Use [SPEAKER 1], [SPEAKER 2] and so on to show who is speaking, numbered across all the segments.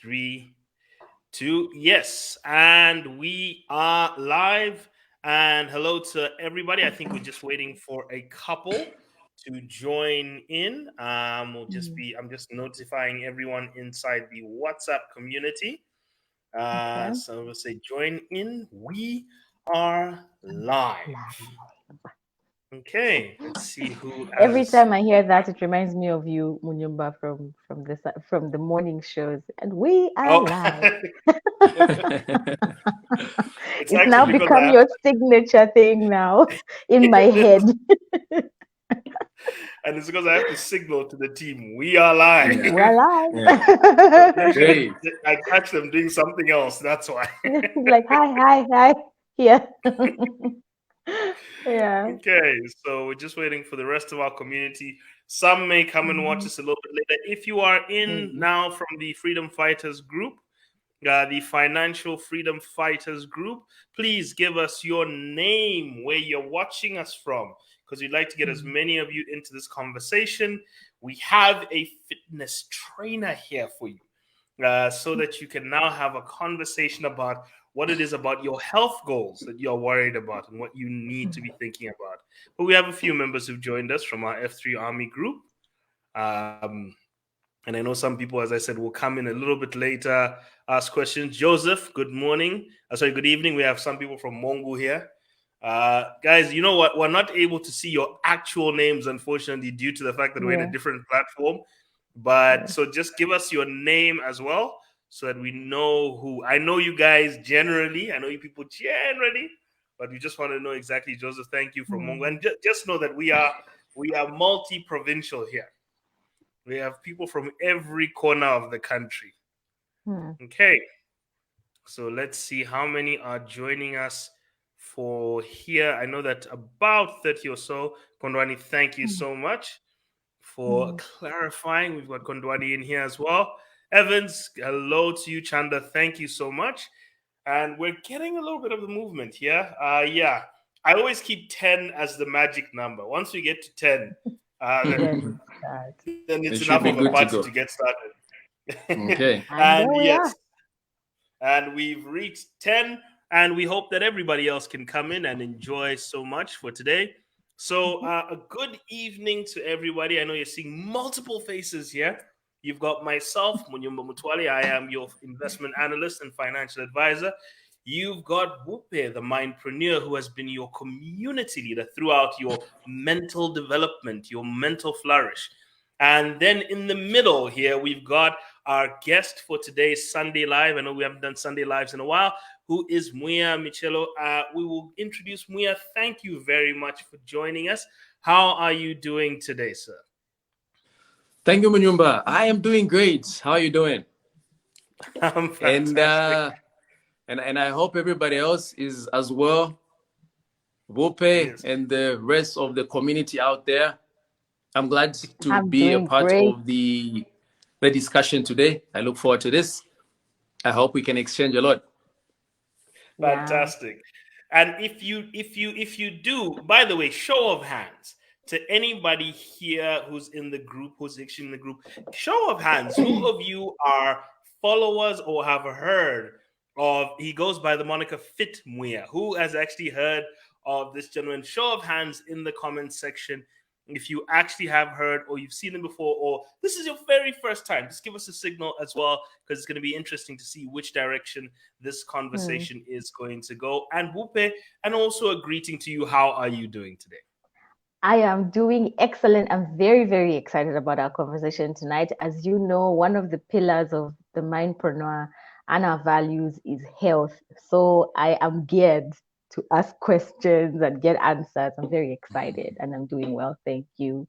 [SPEAKER 1] 3, 2, yes. And we are live. And hello to everybody. I think we're just waiting for a couple to join in. I'm just notifying everyone inside the WhatsApp community.
[SPEAKER 2] Okay.
[SPEAKER 1] So we'll say join in. We are live. Okay, let's see who
[SPEAKER 2] Every
[SPEAKER 1] has.
[SPEAKER 2] time I hear that, it reminds me of you, Munyumba, from the morning shows. And we are
[SPEAKER 1] Oh,
[SPEAKER 2] live.
[SPEAKER 1] it's
[SPEAKER 2] It's
[SPEAKER 1] actually
[SPEAKER 2] now
[SPEAKER 1] because I
[SPEAKER 2] become
[SPEAKER 1] have
[SPEAKER 2] your signature thing now in my head.
[SPEAKER 1] and it's because I have to signal to the team, we are live.
[SPEAKER 3] Yeah.
[SPEAKER 2] We're
[SPEAKER 3] Yeah.
[SPEAKER 2] live.
[SPEAKER 1] Usually
[SPEAKER 3] Great.
[SPEAKER 1] I catch them doing something else. That's why.
[SPEAKER 2] Like, hi, hi, hi. Yeah. Yeah.
[SPEAKER 1] Okay, so we're just waiting for the rest of our community. Some may come and watch
[SPEAKER 2] Mhm.
[SPEAKER 1] us a little bit later. If you are in
[SPEAKER 2] Mm.
[SPEAKER 1] now from the Freedom Fighters group, the Financial Freedom Fighters group, please give us your name, where you're watching us from, because we'd like to get as
[SPEAKER 2] Mm.
[SPEAKER 1] many of you into this conversation. We have a fitness trainer here for you. So that you can now have a conversation about what it is about your health goals that you're worried about and what you need to be thinking about. But we have a few members who've joined us from our F3 Army group. Um, and I know some people, as I said, will come in a little bit later, ask questions. Joseph, good morning. Sorry, good evening. We have some people from Mongo here. Guys, you know what? We're not able to see your actual names, unfortunately, due to the fact that we're in a
[SPEAKER 2] Yeah.
[SPEAKER 1] different platform. But
[SPEAKER 2] Yeah.
[SPEAKER 1] so just give us your name as well so that we know who. I know you guys generally. I know you people generally, but we just want to know exactly. Joseph, thank you from Mongo.
[SPEAKER 2] Mm.
[SPEAKER 1] And just know that we are multi-provincial here. We have people from every corner of the country.
[SPEAKER 2] Mm.
[SPEAKER 1] Okay. So let's see how many are joining us for here. I know that about 30 or so. Kondwani, thank you
[SPEAKER 2] Mm.
[SPEAKER 1] so much for
[SPEAKER 2] Mm.
[SPEAKER 1] clarifying. We've got Kondwani in here as well. Evans, hello to you. Chanda, thank you so much. And we're getting a little bit of the movement here. Yeah, I always keep 10 as the magic number. Once we get to 10,
[SPEAKER 2] Then we start.
[SPEAKER 1] then it's enough
[SPEAKER 3] It
[SPEAKER 1] of
[SPEAKER 3] should
[SPEAKER 1] a
[SPEAKER 3] be good
[SPEAKER 1] party
[SPEAKER 3] to
[SPEAKER 1] to
[SPEAKER 3] go.
[SPEAKER 1] get started.
[SPEAKER 3] Okay.
[SPEAKER 1] And
[SPEAKER 2] And there we
[SPEAKER 1] yes,
[SPEAKER 2] are.
[SPEAKER 1] and we've reached 10, and we hope that everybody else can come in and enjoy so much for today. So
[SPEAKER 2] Mhm.
[SPEAKER 1] a good evening to everybody. I know you're seeing multiple faces here. You've got myself, Munyumba Mutwali. I am your investment analyst and financial advisor. You've got Wupe, the mindpreneur, who has been your community leader throughout your mental development, your mental flourish. And then in the middle here, we've got our guest for today's Sunday Live. I know we haven't done Sunday Lives in a while, who is Mwiya Michelo. We will introduce Mwiya. Thank you very much for joining us. How are you doing today, sir?
[SPEAKER 3] Thank you, Munyumba. I am doing great. How are you doing?
[SPEAKER 1] I'm
[SPEAKER 3] And
[SPEAKER 1] fantastic.
[SPEAKER 3] uh, and I hope everybody else is as well. Wope
[SPEAKER 1] Yes.
[SPEAKER 3] and the rest of the community out there. I'm glad to
[SPEAKER 2] I'm
[SPEAKER 3] be a
[SPEAKER 2] doing
[SPEAKER 3] part
[SPEAKER 2] great.
[SPEAKER 3] of the discussion today. I look forward to this. I hope we can exchange a lot.
[SPEAKER 2] Yeah.
[SPEAKER 1] Fantastic. And if you do, by the way, show of hands to anybody here who's in the group, who's actually in the group, show of hands, who of you are followers or have heard of, he goes by the moniker Fit Mwiya, who has actually heard of this gentleman? Show of hands in the comments section if you actually have heard or you've seen him before, or this is your very first time. Just give us a signal as well, because it's going to be interesting to see which direction this
[SPEAKER 2] Mm.
[SPEAKER 1] conversation is going to go. And Wupe, and also a greeting to you. How are you doing today?
[SPEAKER 2] I am doing excellent. I'm very, very excited about our conversation tonight. As you know, one of the pillars of the mindpreneur and our values is health. So I am geared to ask questions and get answers. I'm very excited and I'm doing well. Thank you.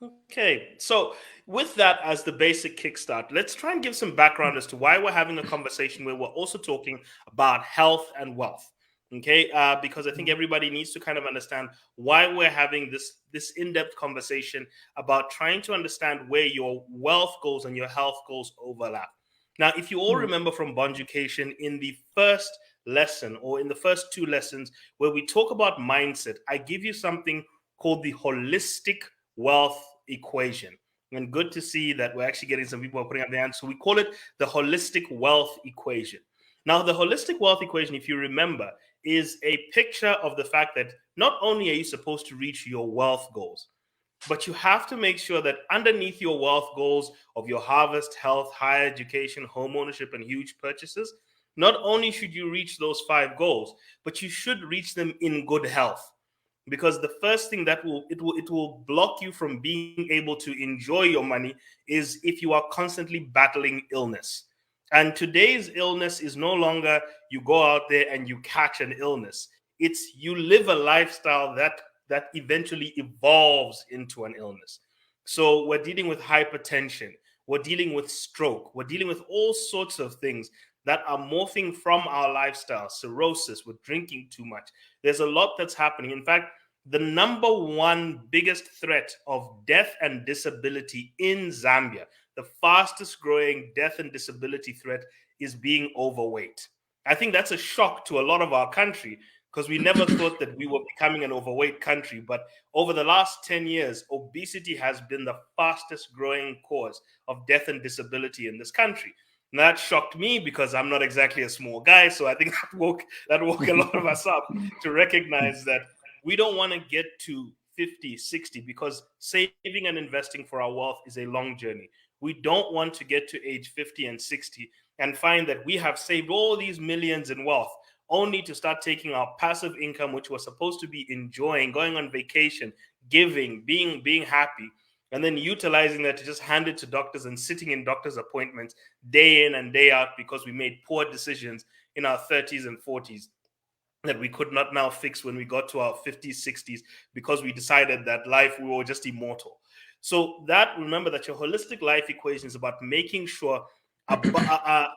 [SPEAKER 1] Okay, so with that as the basic kickstart, let's try and give some background as to why we're having a conversation where we're also talking about health and wealth. Okay, because I think everybody needs to kind of understand why we're having this in-depth conversation about trying to understand where your wealth goals and your health goals overlap. Now, if you all
[SPEAKER 2] Mm.
[SPEAKER 1] remember from Bonducation in the first lesson or in the first two lessons where we talk about mindset, I give you something called the holistic wealth equation. And good to see that we're actually getting some people putting up their hands. So we call it the holistic wealth equation. Now, the holistic wealth equation, if you remember, is a picture of the fact that not only are you supposed to reach your wealth goals, but you have to make sure that underneath your wealth goals of your harvest, health, higher education, home ownership, and huge purchases, not only should you reach those 5 goals, but you should reach them in good health. Because the first thing that will block you from being able to enjoy your money is if you are constantly battling illness. And today's illness is no longer you go out there and you catch an illness. It's you live a lifestyle that eventually evolves into an illness. So we're dealing with hypertension, we're dealing with stroke, we're dealing with all sorts of things that are morphing from our lifestyle, cirrhosis, we're drinking too much. There's a lot that's happening. In fact, the number one biggest threat of death and disability in Zambia, the fastest growing death and disability threat, is being overweight. I think that's a shock to a lot of our country because we never thought that we were becoming an overweight country. But over the last 10 years, obesity has been the fastest growing cause of death and disability in this country. And that shocked me because I'm not exactly a small guy. So I think that woke a lot of us up to recognize that we don't want to get to 50, 60 because saving and investing for our wealth is a long journey. We don't want to get to age 50 and 60 and find that we have saved all these millions in wealth only to start taking our passive income, which we're supposed to be enjoying, going on vacation, giving, being happy, and then utilizing that to just hand it to doctors and sitting in doctors' appointments day in and day out because we made poor decisions in our 30s and 40s that we could not now fix when we got to our 50s, 60s, because we decided that life, we were just immortal. So that, remember that your holistic life equation is about making sure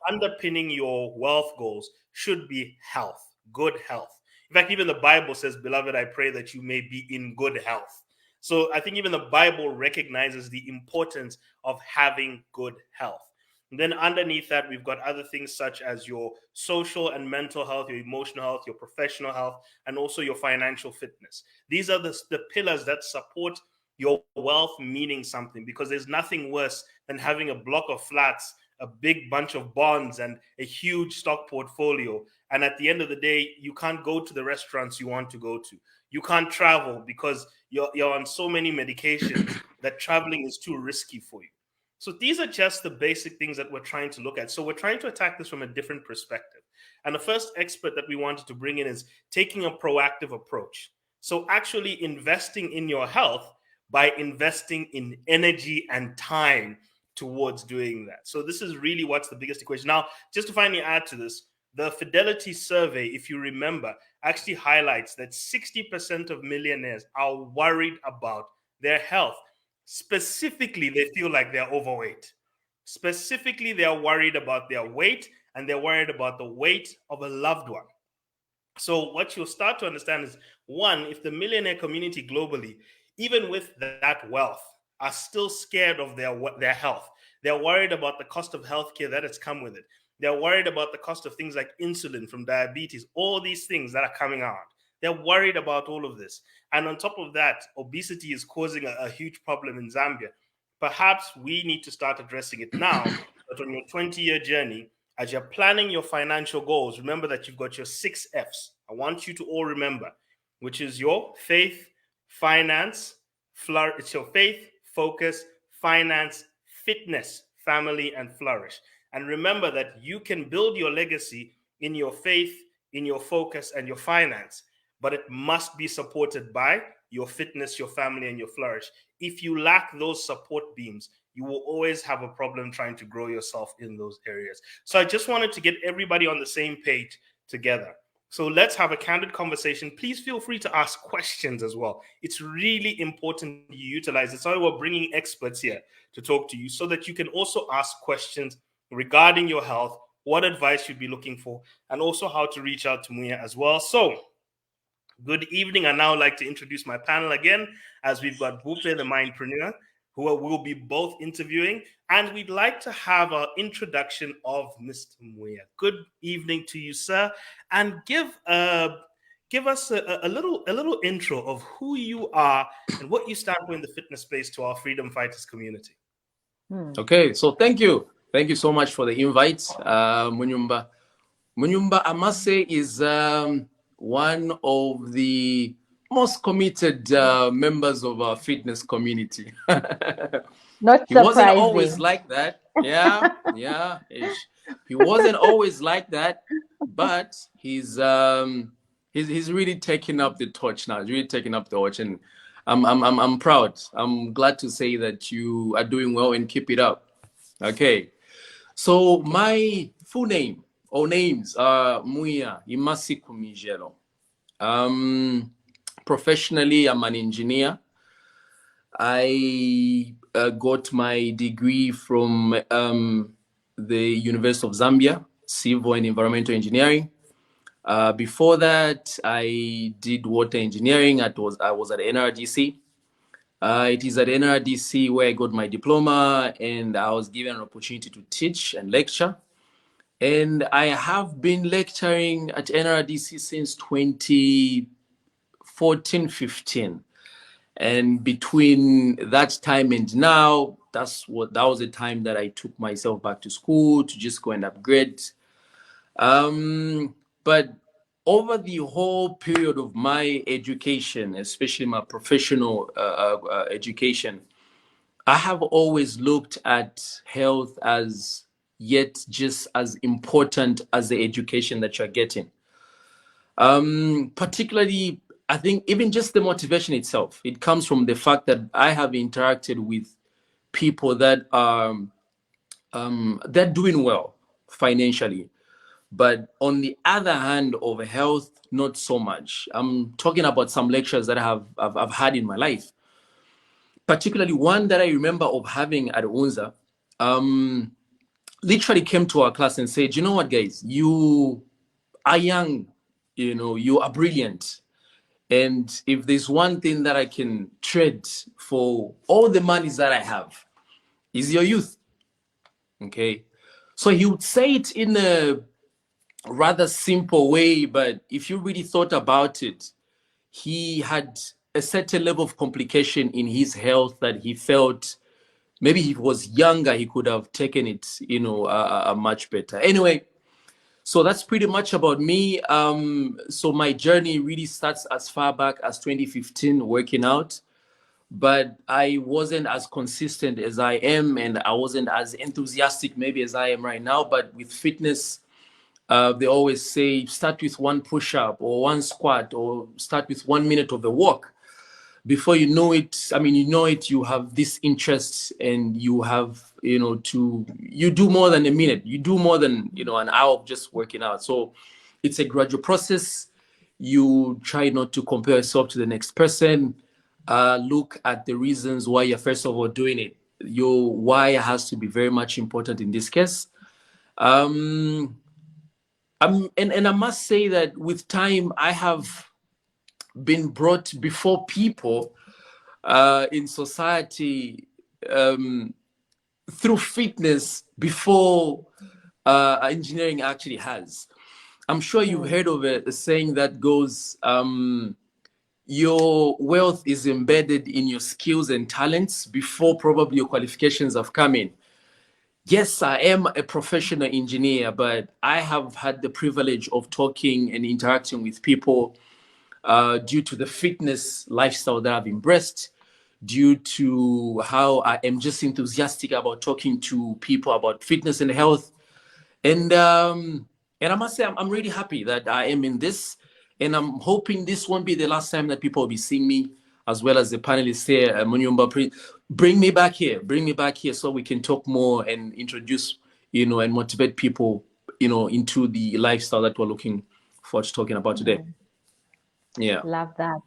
[SPEAKER 1] underpinning your wealth goals should be health, good health. In fact, even the Bible says, beloved, I pray that you may be in good health. So I think even the Bible recognizes the importance of having good health. And then underneath that, we've got other things such as your social and mental health, your emotional health, your professional health, and also your financial fitness. These are the pillars that support your wealth meaning something, because there's nothing worse than having a block of flats, a big bunch of bonds, and a huge stock portfolio. And at the end of the day, you can't go to the restaurants you want to go to. You can't travel because you're on so many medications that traveling is too risky for you. So these are just the basic things that we're trying to look at. So we're trying to attack this from a different perspective. And the first expert that we wanted to bring in is taking a proactive approach. So actually investing in your health by investing in energy and time towards doing that. So this is really what's the biggest equation. Now, just to finally add to this, the Fidelity survey, if you remember, actually highlights that 60% of millionaires are worried about their health. Specifically, they feel like they're overweight. Specifically, they are worried about their weight and they're worried about the weight of a loved one. So what you'll start to understand is, one, if the millionaire community globally, even with that wealth, are still scared of their health. They're worried about the cost of healthcare that has come with it. They're worried about the cost of things like insulin from diabetes, all these things that are coming out. They're worried about all of this. And on top of that, obesity is causing a huge problem in Zambia. Perhaps we need to start addressing it now, but on your 20-year journey, as you're planning your financial goals, remember that you've got your 6 F's. I want you to all remember, which is your faith, finance, it's your faith, focus, finance, fitness, family, and flourish. And remember that you can build your legacy in your faith, in your focus, and your finance, but it must be supported by your fitness, your family, and your flourish. If you lack those support beams, you will always have a problem trying to grow yourself in those areas. So I just wanted to get everybody on the same page together. So let's have a candid conversation. Please feel free to ask questions as well. It's really important you utilize it. So we're bringing experts here to talk to you so that you can also ask questions regarding your health, what advice you'd be looking for, and also how to reach out to Mwiya as well. So good evening. I now like to introduce my panel again, as we've got Bupe, the mindpreneur, who will be both interviewing, and we'd like to have an introduction of Mr. Mwiya. Good evening to you, sir, and give us a little intro of who you are and what you stand for in the fitness space to our freedom fighters community.
[SPEAKER 3] Okay, so thank you. Thank you so much for the invite, Munyumba. Munyumba, I must say, is one of the most committed members of our fitness community.
[SPEAKER 2] Not
[SPEAKER 3] He wasn't always
[SPEAKER 2] surprising.
[SPEAKER 3] like that. Yeah, yeah. He wasn't always like that, but he's really taking up the torch now. He's really taking up the torch, and I'm proud. I'm glad to say that you are doing well and keep it up. Okay. So my full name or names are Mwiya Imasiku Mijelo. Professionally, I'm an engineer. I got my degree from the University of Zambia, Civil and Environmental Engineering. Before that, I did water engineering. I was at NRDC. It is at NRDC where I got my diploma, and I was given an opportunity to teach and lecture. And I have been lecturing at NRDC since 2014, 15. And between that time and now, that was the time that I took myself back to school to just go and upgrade. But over the whole period of my education, especially my professional education, I have always looked at health as yet just as important as the education that you're getting. Particularly, I think even just the motivation itself, it comes from the fact that I have interacted with people that are they're doing well financially, but on the other hand of health, not so much. I'm talking about some lectures that I've had in my life, particularly one that I remember of having at UNZA. Literally came to our class and said, you know what, guys, you are young, you are brilliant. And if there's one thing that I can trade for all the monies that I have, is your youth. Okay. So he would say it in a rather simple way, but if you really thought about it, he had a certain level of complication in his health that he felt maybe if he was younger, he could have taken it, much better. Anyway, so that's pretty much about me. So my journey really starts as far back as 2015, working out, but I wasn't as consistent as I am, and I wasn't as enthusiastic maybe as I am right now. But with fitness, they always say start with one push-up or one squat, or start with 1 minute of a walk. Before you know it, you have this interest, and you have, you do more than a minute, you do more than, an hour of just working out. So it's a gradual process. You try not to compare yourself to the next person. Look at the reasons why you're first of all doing it. Your why has to be very much important in this case. And I must say that with time, I have been brought before people in society through fitness before engineering actually has. I'm sure you've heard of a saying that goes, your wealth is embedded in your skills and talents before probably your qualifications have come in. Yes, I am a professional engineer, but I have had the privilege of talking and interacting with people due to the fitness lifestyle that I've embraced, due to how I am just enthusiastic about talking to people about fitness and health. And I must say, I'm really happy that I am in this, and I'm hoping this won't be the last time that people will be seeing me, as well as the panelists here. Munyumba, bring me back here so we can talk more and introduce, and motivate people, into the lifestyle that we're looking forward to talking about today. Yeah.
[SPEAKER 2] Love that.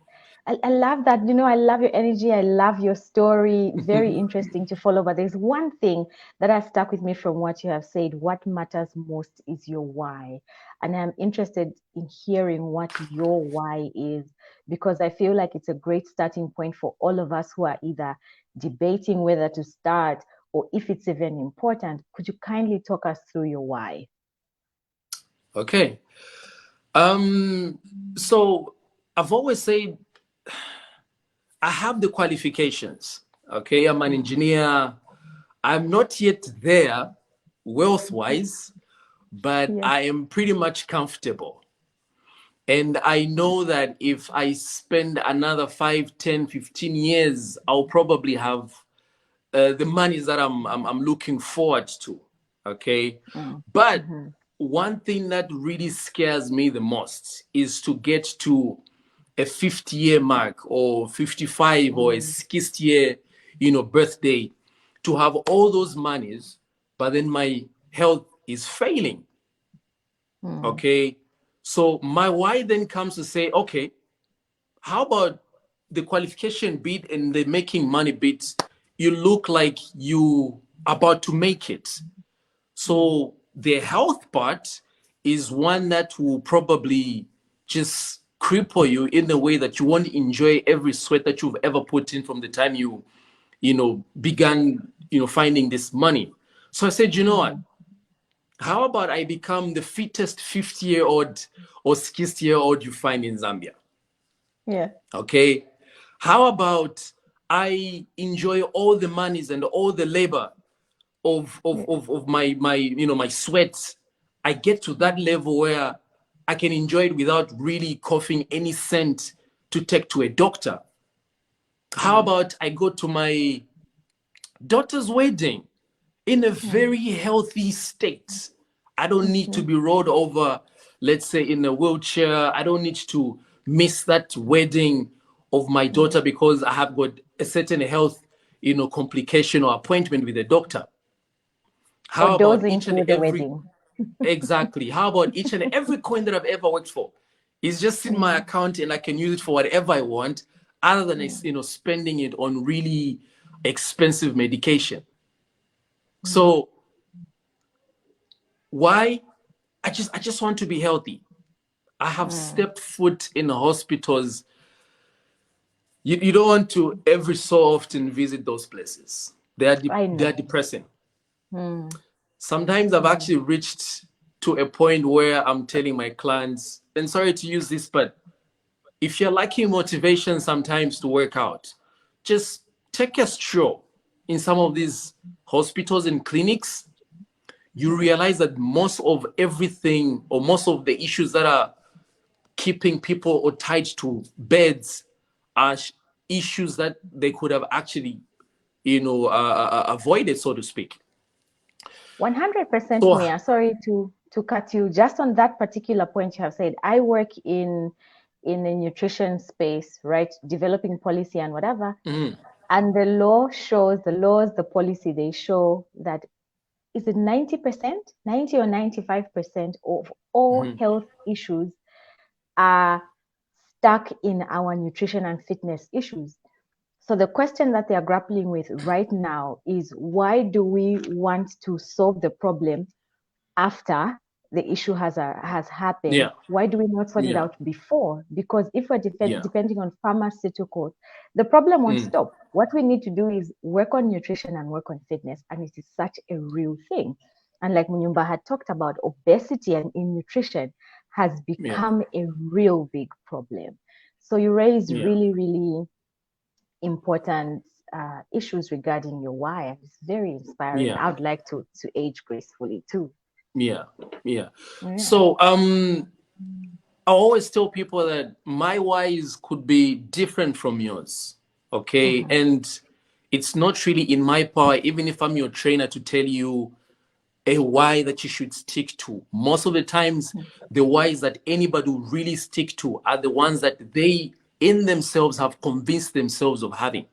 [SPEAKER 2] I love that. I love your energy. I love your story. Very interesting to follow. But there's one thing that has stuck with me from what you have said. What matters most is your why. And I'm interested in hearing what your why is, because I feel like it's a great starting point for all of us who are either debating whether to start or if it's even important. Could you kindly talk us through your why?
[SPEAKER 3] Okay. So I've always said I have the qualifications. Okay, I'm an engineer. I'm not yet there wealth-wise, but
[SPEAKER 2] Yes.
[SPEAKER 3] I am pretty much comfortable. And I know that if I spend another 5, 10, 15 years, I'll probably have the monies that I'm looking forward to. Okay. But one thing that really scares me the most is to get to a 50-year mark or 55 or a 60-year, birthday, to have all those monies, but then my health is failing. Okay. So my why then comes to say, okay, how about the qualification bit and the making money bit? You look like you about to make it. So the health part is one that will probably just cripple you in a way that you won't enjoy every sweat that you've ever put in from the time began, finding this money. So I said, you know what? How about I become the fittest 50-year-old or 60-year-old you find in Zambia?
[SPEAKER 2] Yeah.
[SPEAKER 3] Okay. How about I enjoy all the monies and all the labor of my my sweat? I get to that level where I can enjoy it without really coughing any cent to take to a doctor. How about I go to my daughter's wedding in a very healthy state? I don't need to be rolled over, let's say, in a wheelchair. I don't need to miss that wedding of my daughter because I have got a certain health, complication or appointment with a doctor.
[SPEAKER 2] Or
[SPEAKER 3] How about
[SPEAKER 2] dozing
[SPEAKER 3] each and
[SPEAKER 2] through the
[SPEAKER 3] every,
[SPEAKER 2] wedding.
[SPEAKER 3] exactly. How about each and every coin that I've ever worked for is just in my account and I can use it for whatever I want, other than spending it on really expensive medication. So why? I just want to be healthy. I have stepped foot in hospitals. You don't want to every so often visit those places.
[SPEAKER 2] I
[SPEAKER 3] They are
[SPEAKER 2] know.
[SPEAKER 3] depressing. Sometimes I've actually reached to a point where I'm telling my clients, and sorry to use this, but if you're lacking motivation sometimes to work out, just take a stroll in some of these hospitals and clinics. You realize that most of everything or most of the issues that are keeping people or tied to beds are issues that they could have actually, avoided, so to speak.
[SPEAKER 2] 100%,
[SPEAKER 3] So,
[SPEAKER 2] Mia. Sorry to cut you. Just on that particular point you have said, I work in a nutrition space, right? Developing policy and whatever. And the laws, the policy, they show that is it 90%, 90 or 95% of all health issues are stuck in our nutrition and fitness issues. So the question that they are grappling with right now is, why do we want to solve the problem after the issue has happened?
[SPEAKER 3] yeah,
[SPEAKER 2] Why do we not sort it
[SPEAKER 3] yeah,
[SPEAKER 2] out before? Because if we're
[SPEAKER 3] yeah,
[SPEAKER 2] depending on pharmaceuticals, the problem won't stop. What we need to do is work on nutrition and work on fitness, and it is such a real thing. And like Munyumba had talked about, obesity and in nutrition has
[SPEAKER 3] yeah,
[SPEAKER 2] become a real big problem. So you raised
[SPEAKER 3] yeah,
[SPEAKER 2] really, really important issues regarding your why. It's very inspiring.
[SPEAKER 3] yeah,
[SPEAKER 2] I would like to age gracefully too.
[SPEAKER 3] yeah, yeah.
[SPEAKER 2] Yeah.
[SPEAKER 3] So, I always tell people that my whys could be different from yours. Okay. And it's not really in my power, even if I'm your trainer, to tell you a why that you should stick to. Most of the times, the whys that anybody will really stick to are the ones that they in themselves have convinced themselves of having.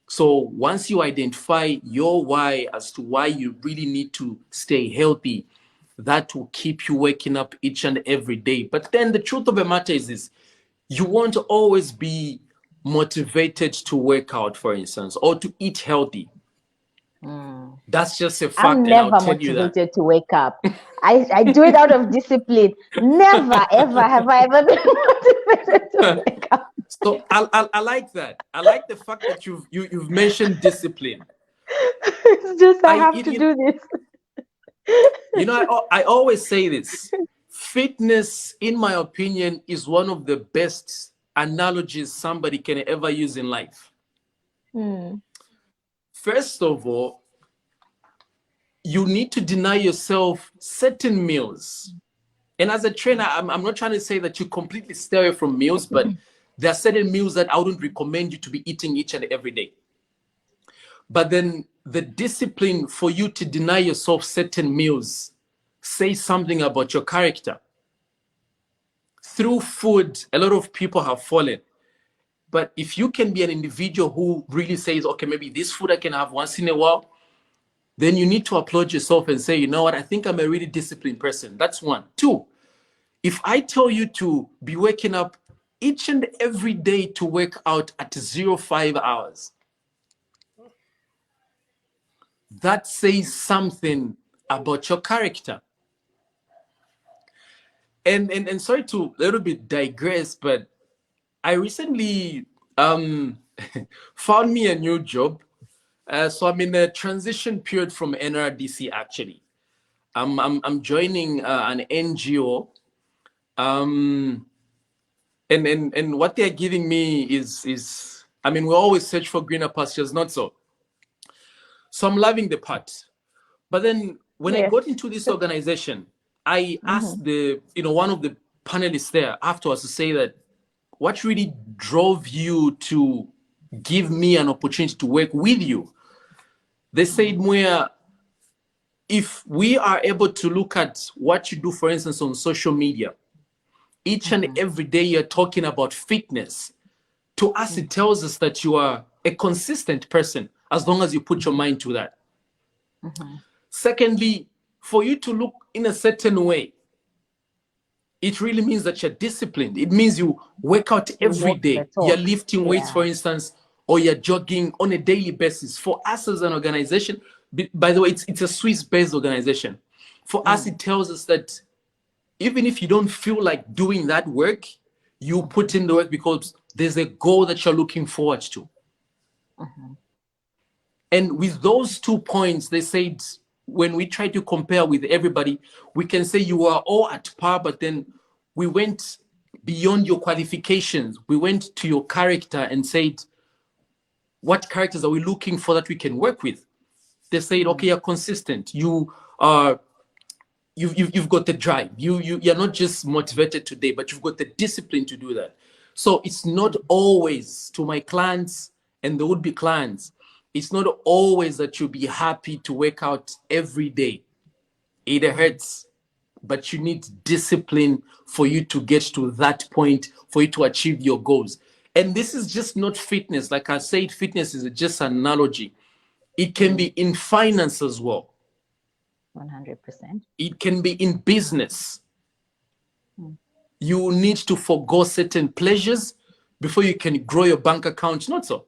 [SPEAKER 3] So once you identify your why as to why you really need to stay healthy, that will keep you waking up each and every day. But then the truth of the matter is this: you won't always be motivated to work out, for instance, or to eat healthy. That's just a
[SPEAKER 2] I'm
[SPEAKER 3] fact, and I'll
[SPEAKER 2] never
[SPEAKER 3] tell you that.
[SPEAKER 2] motivated to wake up. I do it out of discipline. Never, ever have I ever been motivated to wake up.
[SPEAKER 3] So I like that. I like the fact that you've mentioned discipline.
[SPEAKER 2] It's just I have to
[SPEAKER 3] You
[SPEAKER 2] do this.
[SPEAKER 3] know, I always say this. Fitness, in my opinion, is one of the best analogies somebody can ever use in life. First of all, you need to deny yourself certain meals. And as a trainer, I'm not trying to say that you completely stay away from meals, but there are certain meals that I wouldn't recommend you to be eating each and every day. But then the discipline for you to deny yourself certain meals says something about your character. Through food, a lot of people have fallen. But if you can be an individual who really says, okay, maybe this food I can have once in a while, then you need to applaud yourself and say, you know what, I think I'm a really disciplined person. That's one. Two, if I tell you to be waking up each and every day to work out at 05 hours, that says something about your character. And sorry to a little bit digress, but I recently found me a new job. So I'm in a transition period from NRDC actually. I'm joining an NGO. And what they're giving me is I mean, we always search for greener pastures, not so. So I'm loving the part. But then when I got into this organization, I asked one of the panelists there afterwards to say that what really drove you to give me an opportunity to work with you? They said, Mwiya, if we are able to look at what you do, for instance, on social media, each and every day you're talking about fitness. To us, it tells us that you are a consistent person as long as you put your mind to that. Secondly, for you to look in a certain way, it really means that you're disciplined. It means you work out every day. You're lifting weights, for instance, or you're jogging on a daily basis. For us as an organization, by the way, it's a Swiss-based organization. For us, it tells us that even if you don't feel like doing that work, you put in the work because there's a goal that you're looking forward to. And with those 2 points, they said, when we try to compare with everybody, we can say you are all at par, but then we went beyond your qualifications. We went to your character and said, what characters are we looking for that we can work with? They said, okay, you're consistent. You are, you've got the drive. You're not just motivated today, but you've got the discipline to do that. So it's not always, to my clients and the would-be clients, it's not always that you'll be happy to work out every day. It hurts, but you need discipline for you to get to that point, for you to achieve your goals. And this is just not fitness. Like I said, fitness is just an analogy. It can be in finance as well.
[SPEAKER 2] 100%.
[SPEAKER 3] It can be in business. You need to forgo certain pleasures before you can grow your bank account. Not so.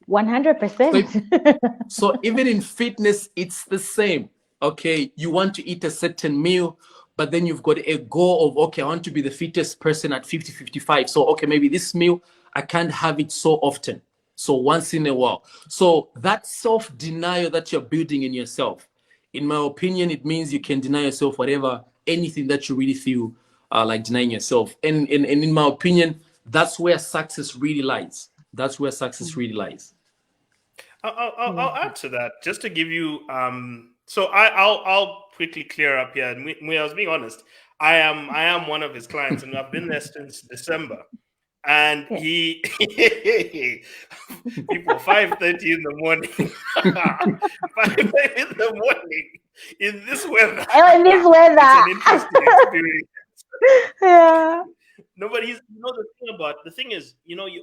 [SPEAKER 2] 100%.
[SPEAKER 3] So even in fitness, it's the same. Okay, you want to eat a certain meal, but then you've got a goal of, okay, I want to be the fittest person at 50, 55. So, okay, maybe this meal, I can't have it so often. So once in a while. So that self-denial that you're building in yourself, in my opinion, it means you can deny yourself whatever, anything that you really feel like denying yourself. And in my opinion, that's where success really lies. That's where success really lies.
[SPEAKER 1] I'll add to that just to give you. So I'll quickly clear up here. And I was being honest. I am one of his clients, and I've been there since December. And he people 5:30 in the morning, 5:30 in the morning in this weather.
[SPEAKER 2] Oh, in this weather,
[SPEAKER 1] it's an interesting experience.
[SPEAKER 2] Yeah.
[SPEAKER 1] No, but the thing is,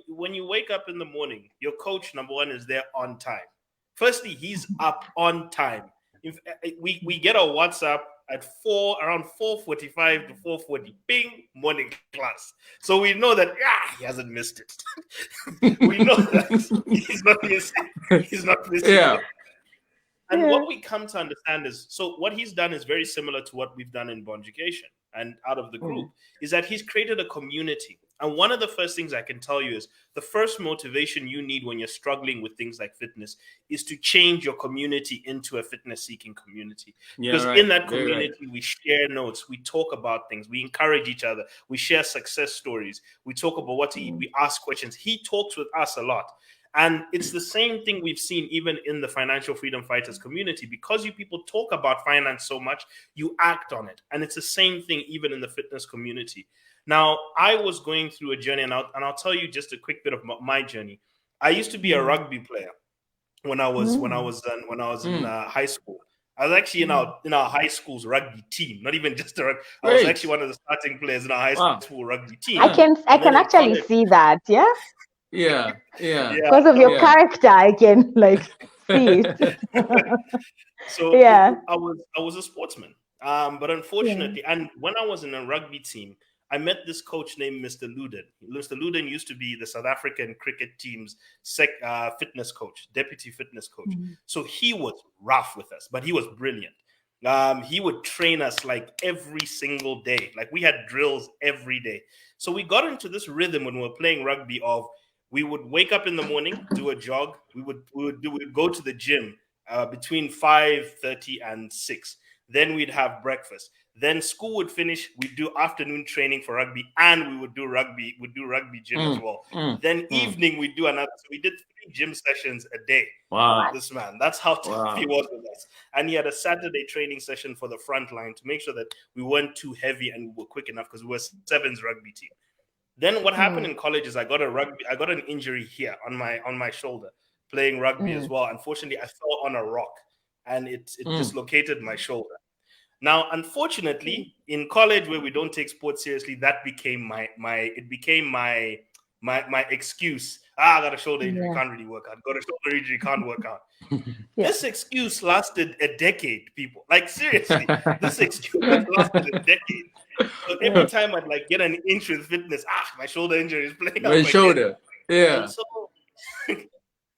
[SPEAKER 1] when you wake up in the morning, your coach, number one, is there on time. Firstly, he's up on time. If we get a WhatsApp at around 4:45 to 4:40, bing, morning class. So we know that he hasn't missed it. We know that he's not missing
[SPEAKER 3] Yeah.
[SPEAKER 1] it. And what we come to understand is, so what he's done is very similar to what we've done in Bonjucation and out of the group, is that he's created a community. And one of the first things I can tell you is the first motivation you need when you're struggling with things like fitness is to change your community into a fitness-seeking community. Because in that community, we share notes, we talk about things, we encourage each other, we share success stories, we talk about what to eat, we ask questions. He talks with us a lot. And it's the same thing we've seen even in the financial freedom fighters community. Because you people talk about finance so much, you act on it. And it's the same thing even in the fitness community. Now, I was going through a journey, and I'll tell you just a quick bit of my journey. I used to be a rugby player when I was in high school. I was actually in our high school's rugby team, not even just a rugby. I was actually one of the starting players in our high school rugby team.
[SPEAKER 2] I can actually see that, yeah.
[SPEAKER 3] Yeah.
[SPEAKER 2] Because of your character, I can like see it.
[SPEAKER 1] So
[SPEAKER 2] yeah.
[SPEAKER 1] I was a sportsman, but unfortunately, and when I was in a rugby team, I met this coach named Mr. Luden. Mr. Luden used to be the South African cricket team's fitness coach, deputy fitness coach. So he was rough with us, but he was brilliant. He would train us like every single day. Like we had drills every day. So we got into this rhythm when we were playing rugby of we would wake up in the morning, do a jog. We would go to the gym between 5:30 and 6. Then we'd have breakfast. Then school would finish. We'd do afternoon training for rugby, and we would do rugby. We'd do rugby gym as well. Then evening we'd do another. So we did 3 gym sessions a day.
[SPEAKER 3] Wow.
[SPEAKER 1] This man, that's how tough he was with us. And he had a Saturday training session for the front line to make sure that we weren't too heavy and we were quick enough because we were sevens rugby team. Then what happened in college is I got an injury here on my shoulder playing rugby as well. Unfortunately, I fell on a rock and it dislocated my shoulder. Now, unfortunately, in college where we don't take sports seriously, that became my excuse. I got a shoulder injury, can't really work out. Got a shoulder injury, can't work out. This excuse lasted a decade, people. Like seriously, this excuse has lasted a decade. So every time I'd like get an inch with fitness, my shoulder injury is playing out.
[SPEAKER 3] My shoulder, yeah.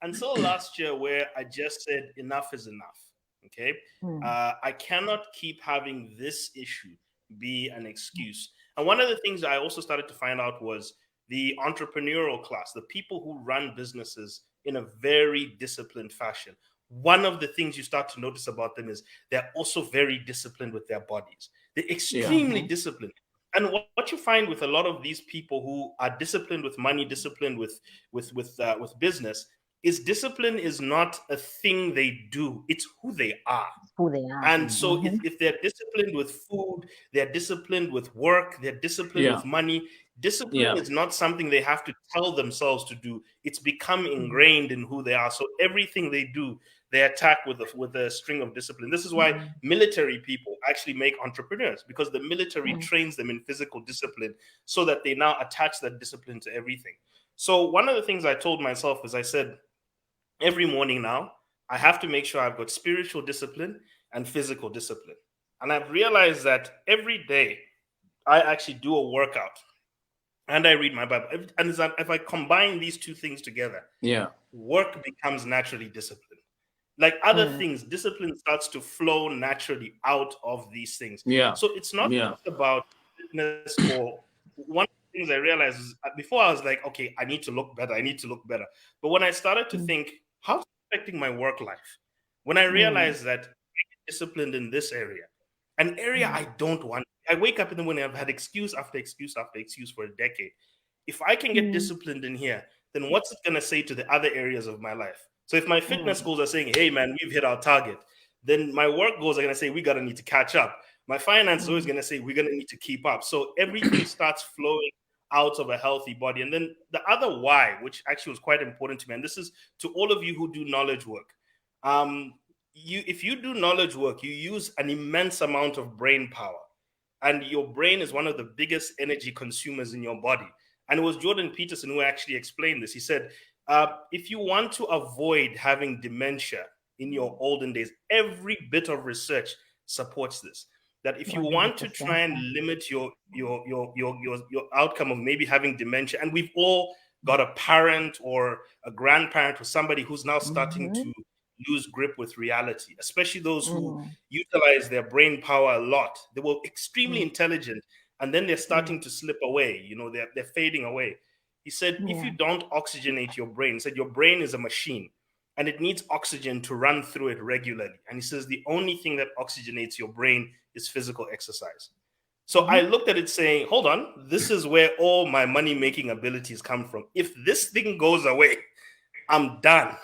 [SPEAKER 1] And so last year, where I just said enough is enough. Okay, I cannot keep having this issue be an excuse. And one of the things I also started to find out was the entrepreneurial class, the people who run businesses in a very disciplined fashion. One of the things you start to notice about them is they're also very disciplined with their bodies. They're extremely disciplined. And what you find with a lot of these people who are disciplined with money, disciplined with business, is discipline is not a thing they do, it's who they are. And so if they're disciplined with food, they're disciplined with work, they're disciplined with money. Discipline is not something they have to tell themselves to do. It's become ingrained in who they are. So everything they do, they attack with a string of discipline. This is why military people actually make entrepreneurs, because the military trains them in physical discipline so that they now attach that discipline to everything. So one of the things I told myself is I said, every morning now, I have to make sure I've got spiritual discipline and physical discipline. And I've realized that every day I actually do a workout and I read my Bible. And if I combine these two things together, work becomes naturally disciplined. Like other things, discipline starts to flow naturally out of these things. So it's not just about fitness. Or one of the things I realized is before I was like, okay, I need to look better. But when I started to think, how's it affecting my work life? When I realized that I'm disciplined in this area, an area I don't want. I wake up in the morning, I've had excuse after excuse after excuse for a decade. If I can get disciplined in here, then what's it going to say to the other areas of my life? So if my fitness goals are saying, hey, man, we've hit our target, then my work goals are going to say, we got to need to catch up. My finance is always going to say, we're going to need to keep up. So everything starts flowing out of a healthy body. And then the other why, which actually was quite important to me, and this is to all of you who do knowledge work. If you do knowledge work, you use an immense amount of brain power. And your brain is one of the biggest energy consumers in your body. And it was Jordan Peterson who actually explained this. He said, if you want to avoid having dementia in your olden days, every bit of research supports this. That if you want to try and limit your outcome of maybe having dementia, and we've all got a parent or a grandparent or somebody who's now starting to lose grip with reality, especially those who utilize their brain power a lot. They were extremely intelligent, and then they're starting to slip away. You know, they're fading away. He said, if you don't oxygenate your brain, he said your brain is a machine and it needs oxygen to run through it regularly. And he says the only thing that oxygenates your brain is physical exercise. So I looked at it saying, hold on, this is where all my money-making abilities come from. If this thing goes away, I'm done.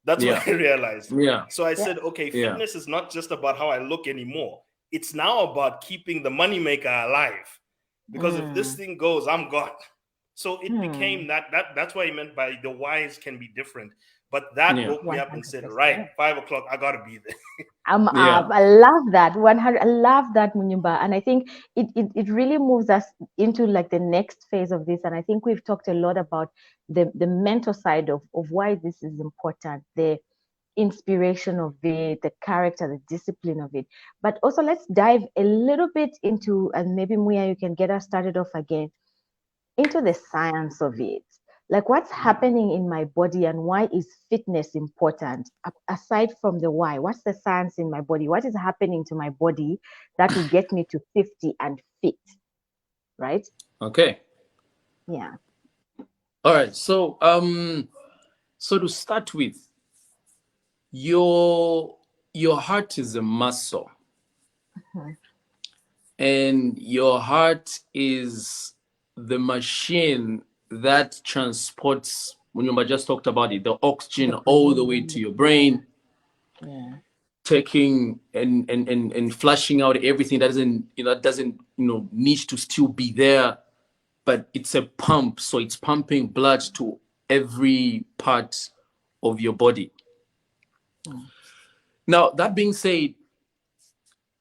[SPEAKER 1] That's
[SPEAKER 3] Yeah.
[SPEAKER 1] what I realized.
[SPEAKER 3] Yeah.
[SPEAKER 1] So I
[SPEAKER 2] Yeah.
[SPEAKER 1] said, okay,
[SPEAKER 3] Yeah.
[SPEAKER 1] fitness is not just about how I look anymore. It's now about keeping the moneymaker alive. Because if this thing goes, I'm gone. So it became that's what he meant by the whys can be different. But that
[SPEAKER 3] Yeah.
[SPEAKER 1] woke me up and said,
[SPEAKER 2] 100%.
[SPEAKER 1] right, 5 o'clock, I gotta be there.
[SPEAKER 2] I'm
[SPEAKER 3] Yeah.
[SPEAKER 2] up. I love that. 100. I love that, Munyumba. And I think it really moves us into like the next phase of this. And I think we've talked a lot about the mental side of why this is important, the inspiration of it, the character, the discipline of it. But also let's dive a little bit into, and maybe Mwiya, you can get us started off again, into the science of it. Like what's happening in my body and why is fitness important? Aside from the why, what's the science in my body? What is happening to my body that will get me to 50 and fit? Right?
[SPEAKER 3] Okay.
[SPEAKER 2] Yeah.
[SPEAKER 3] All right. So so to start with, your heart is a muscle,
[SPEAKER 2] Mhm.
[SPEAKER 3] and your heart is the machine that transports, when you just talked about it, the oxygen
[SPEAKER 2] The
[SPEAKER 3] all the way to
[SPEAKER 2] brain.
[SPEAKER 3] your brain,
[SPEAKER 2] Yeah.
[SPEAKER 3] taking and flushing out everything that doesn't need to still be there, but it's a pump, so it's pumping blood to every part of your body.
[SPEAKER 2] Mm.
[SPEAKER 3] Now, that being said,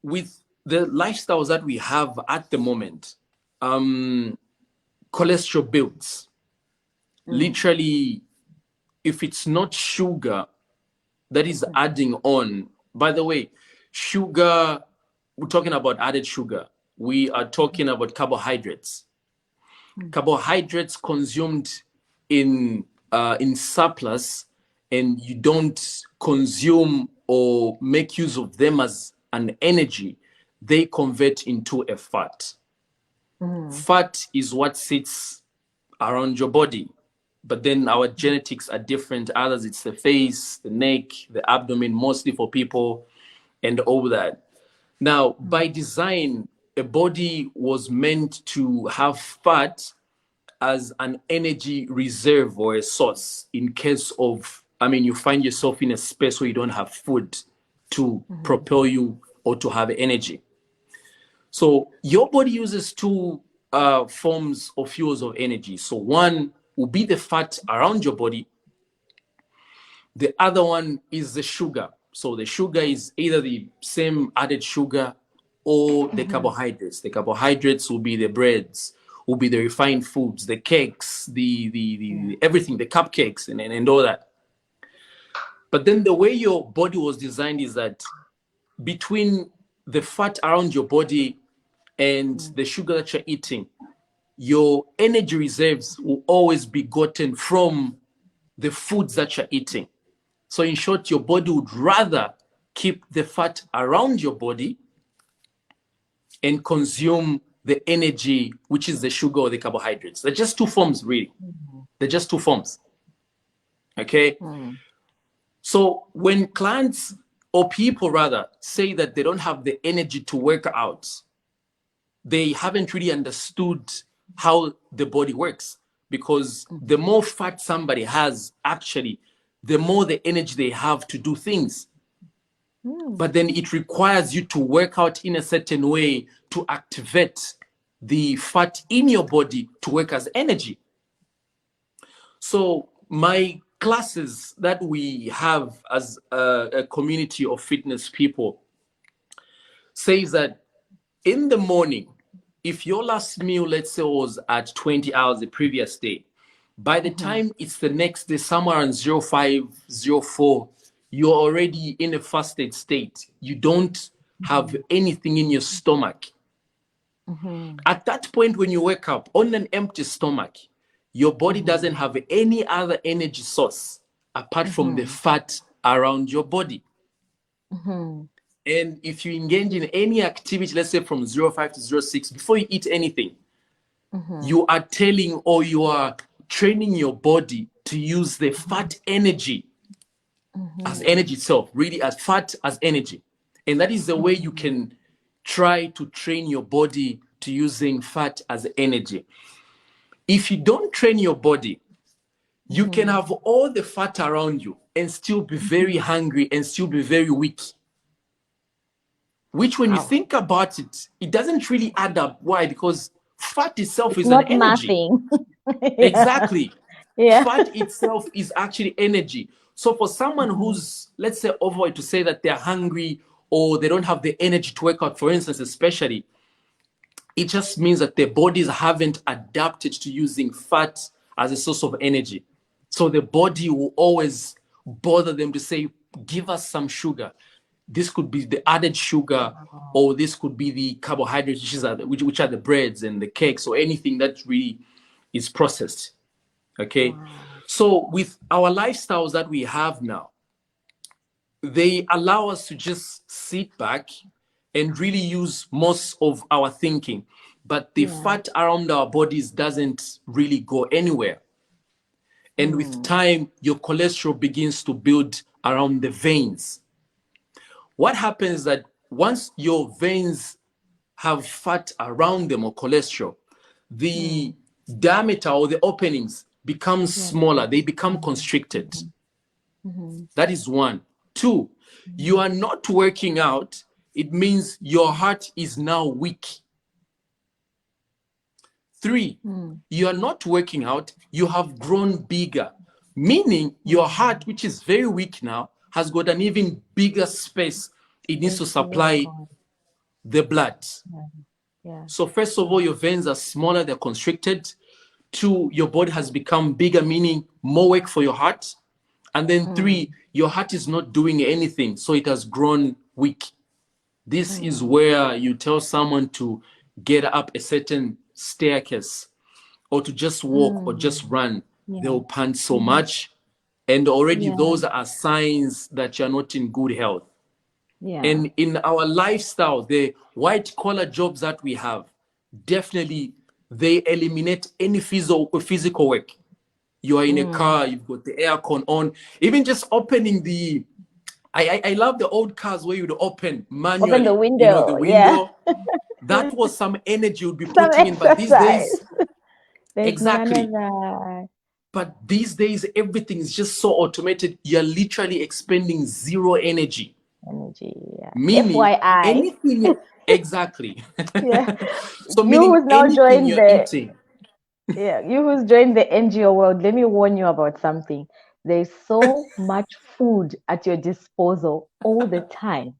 [SPEAKER 3] with the lifestyles that we have at the moment, cholesterol builds. Literally, if it's not sugar that is adding on, by the way, sugar, we're talking about added sugar. We are talking about carbohydrates. Carbohydrates consumed in surplus, and you don't consume or make use of them as an energy, they convert into a fat. Fat is what sits around your body, but then our genetics are different. Others, it's the face, the neck, the abdomen, mostly for people, and all that. Now, by design, a body was meant to have fat as an energy reserve or a source in case of, you find yourself in a space where you don't have food to propel you or to have energy. So your body uses two forms of fuels of energy. So one will be the fat around your body. The other one is the sugar. So the sugar is either the same added sugar or the carbohydrates. The carbohydrates will be the breads, will be the refined foods, the cakes, the everything, the cupcakes and all that. But then the way your body was designed is that between the fat around your body and the sugar that you're eating, your energy reserves will always be gotten from the foods that you're eating. So in short, your body would rather keep the fat around your body and consume the energy, which is the sugar or the carbohydrates. They're just two forms, really. They're just two forms. Okay? So when clients or people rather say that they don't have the energy to work out, they haven't really understood how the body works, because the more fat somebody has, actually, the more the energy they have to do things. But then it requires you to work out in a certain way to activate the fat in your body to work as energy. So my classes that we have as a community of fitness people says that in the morning, if your last meal, let's say, was at 20 hours the previous day, by the time it's the next day, somewhere around 05, 04, you're already in a fasted state. You don't have anything in your stomach. At that point, when you wake up on an empty stomach, your body doesn't have any other energy source apart from the fat around your body. And if you engage in any activity, let's say from 05 to 06, before you eat anything, you are telling or you are training your body to use the fat energy as energy itself, really as fat as energy. And that is the way you can try to train your body to using fat as energy. If you don't train your body, You can have all the fat around you and still be very hungry and still be very weak. Which, when you think about it, it doesn't really add up. Why? Because fat itself is an
[SPEAKER 2] Not
[SPEAKER 3] energy.
[SPEAKER 2] nothing.
[SPEAKER 3] Exactly.
[SPEAKER 2] Yeah.
[SPEAKER 3] Fat itself is actually energy. So for someone who's, let's say, overweight, to say that they're hungry or they don't have the energy to work out, for instance, especially, it just means that their bodies haven't adapted to using fat as a source of energy. So the body will always bother them to say, give us some sugar. This could be the added sugar, or this could be the carbohydrates, which are the breads and the cakes, or anything that really is processed. Okay. So with our lifestyles that we have now, they allow us to just sit back and really use most of our thinking. But the fat around our bodies doesn't really go anywhere. And with time, your cholesterol begins to build around the veins. What happens is that once your veins have fat around them, or cholesterol, the diameter or the openings become smaller. They become constricted. That is one. Two, you are not working out. It means your heart is now weak. Three, you are not working out. You have grown bigger, meaning your heart, which is very weak now, has got an even bigger space. It needs to supply the blood. So first of all, your veins are smaller, they're constricted. Two, your body has become bigger, meaning more work for your heart. And then three, your heart is not doing anything, so it has grown weak. This is where you tell someone to get up a certain staircase, or to just walk or just run. They'll pant so much. And already those are signs that you're not in good health. And in our lifestyle, the white collar jobs that we have, definitely they eliminate any physical work. You are in a car, you've got the aircon on, even just opening the, I love the old cars where you'd open manually.
[SPEAKER 2] Open the window.
[SPEAKER 3] You know, the window. That was some energy you'd be putting in. But these days, exactly. But these days, everything is just so automated. You're literally expending zero energy. Meaning
[SPEAKER 2] FYI.
[SPEAKER 3] anything, exactly. So
[SPEAKER 2] You
[SPEAKER 3] meaning
[SPEAKER 2] who's now
[SPEAKER 3] anything
[SPEAKER 2] joined
[SPEAKER 3] you're eating.
[SPEAKER 2] You who's joined the NGO world, let me warn you about something. There's so much food at your disposal all the time.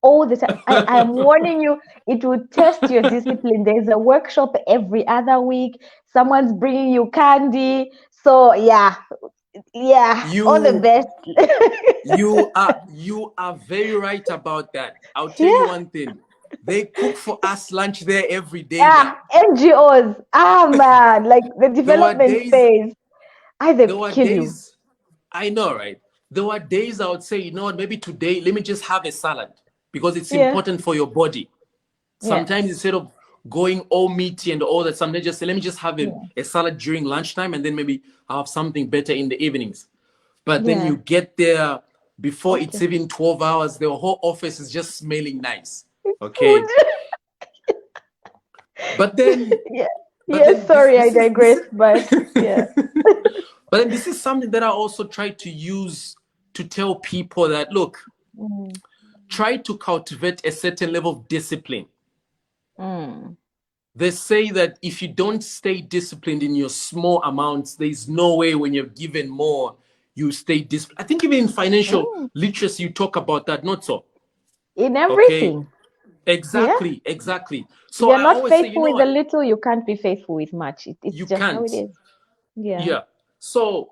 [SPEAKER 2] All the time. I'm warning you, it will test your discipline. There's a workshop every other week. Someone's bringing you candy. So all the best.
[SPEAKER 3] You are very right about that. I'll tell you one thing. They cook for us lunch there every day.
[SPEAKER 2] NGOs. Man, like the development phase.
[SPEAKER 3] There were days, I know, right? There were days I would say, you know what, maybe today, let me just have a salad, because it's important for your body. Sometimes instead of going all meaty and all that, sometimes just say, let me just have a salad during lunchtime, and then maybe I'll have something better in the evenings. But then you get there before it's even 12 hours, the whole office is just smelling nice. Okay. But then
[SPEAKER 2] sorry, I digress. But
[SPEAKER 3] but then this is something that I also try to use to tell people that, look, try to cultivate a certain level of discipline. They say that if you don't stay disciplined in your small amounts, there's no way when you're given more, you stay disciplined. I think even in financial literacy, you talk about that, not so?
[SPEAKER 2] In everything.
[SPEAKER 3] Okay. Exactly. So
[SPEAKER 2] you're not
[SPEAKER 3] always
[SPEAKER 2] faithful with a little, you can't be faithful with much. It's
[SPEAKER 3] you
[SPEAKER 2] just
[SPEAKER 3] can't.
[SPEAKER 2] how it is. Yeah.
[SPEAKER 3] So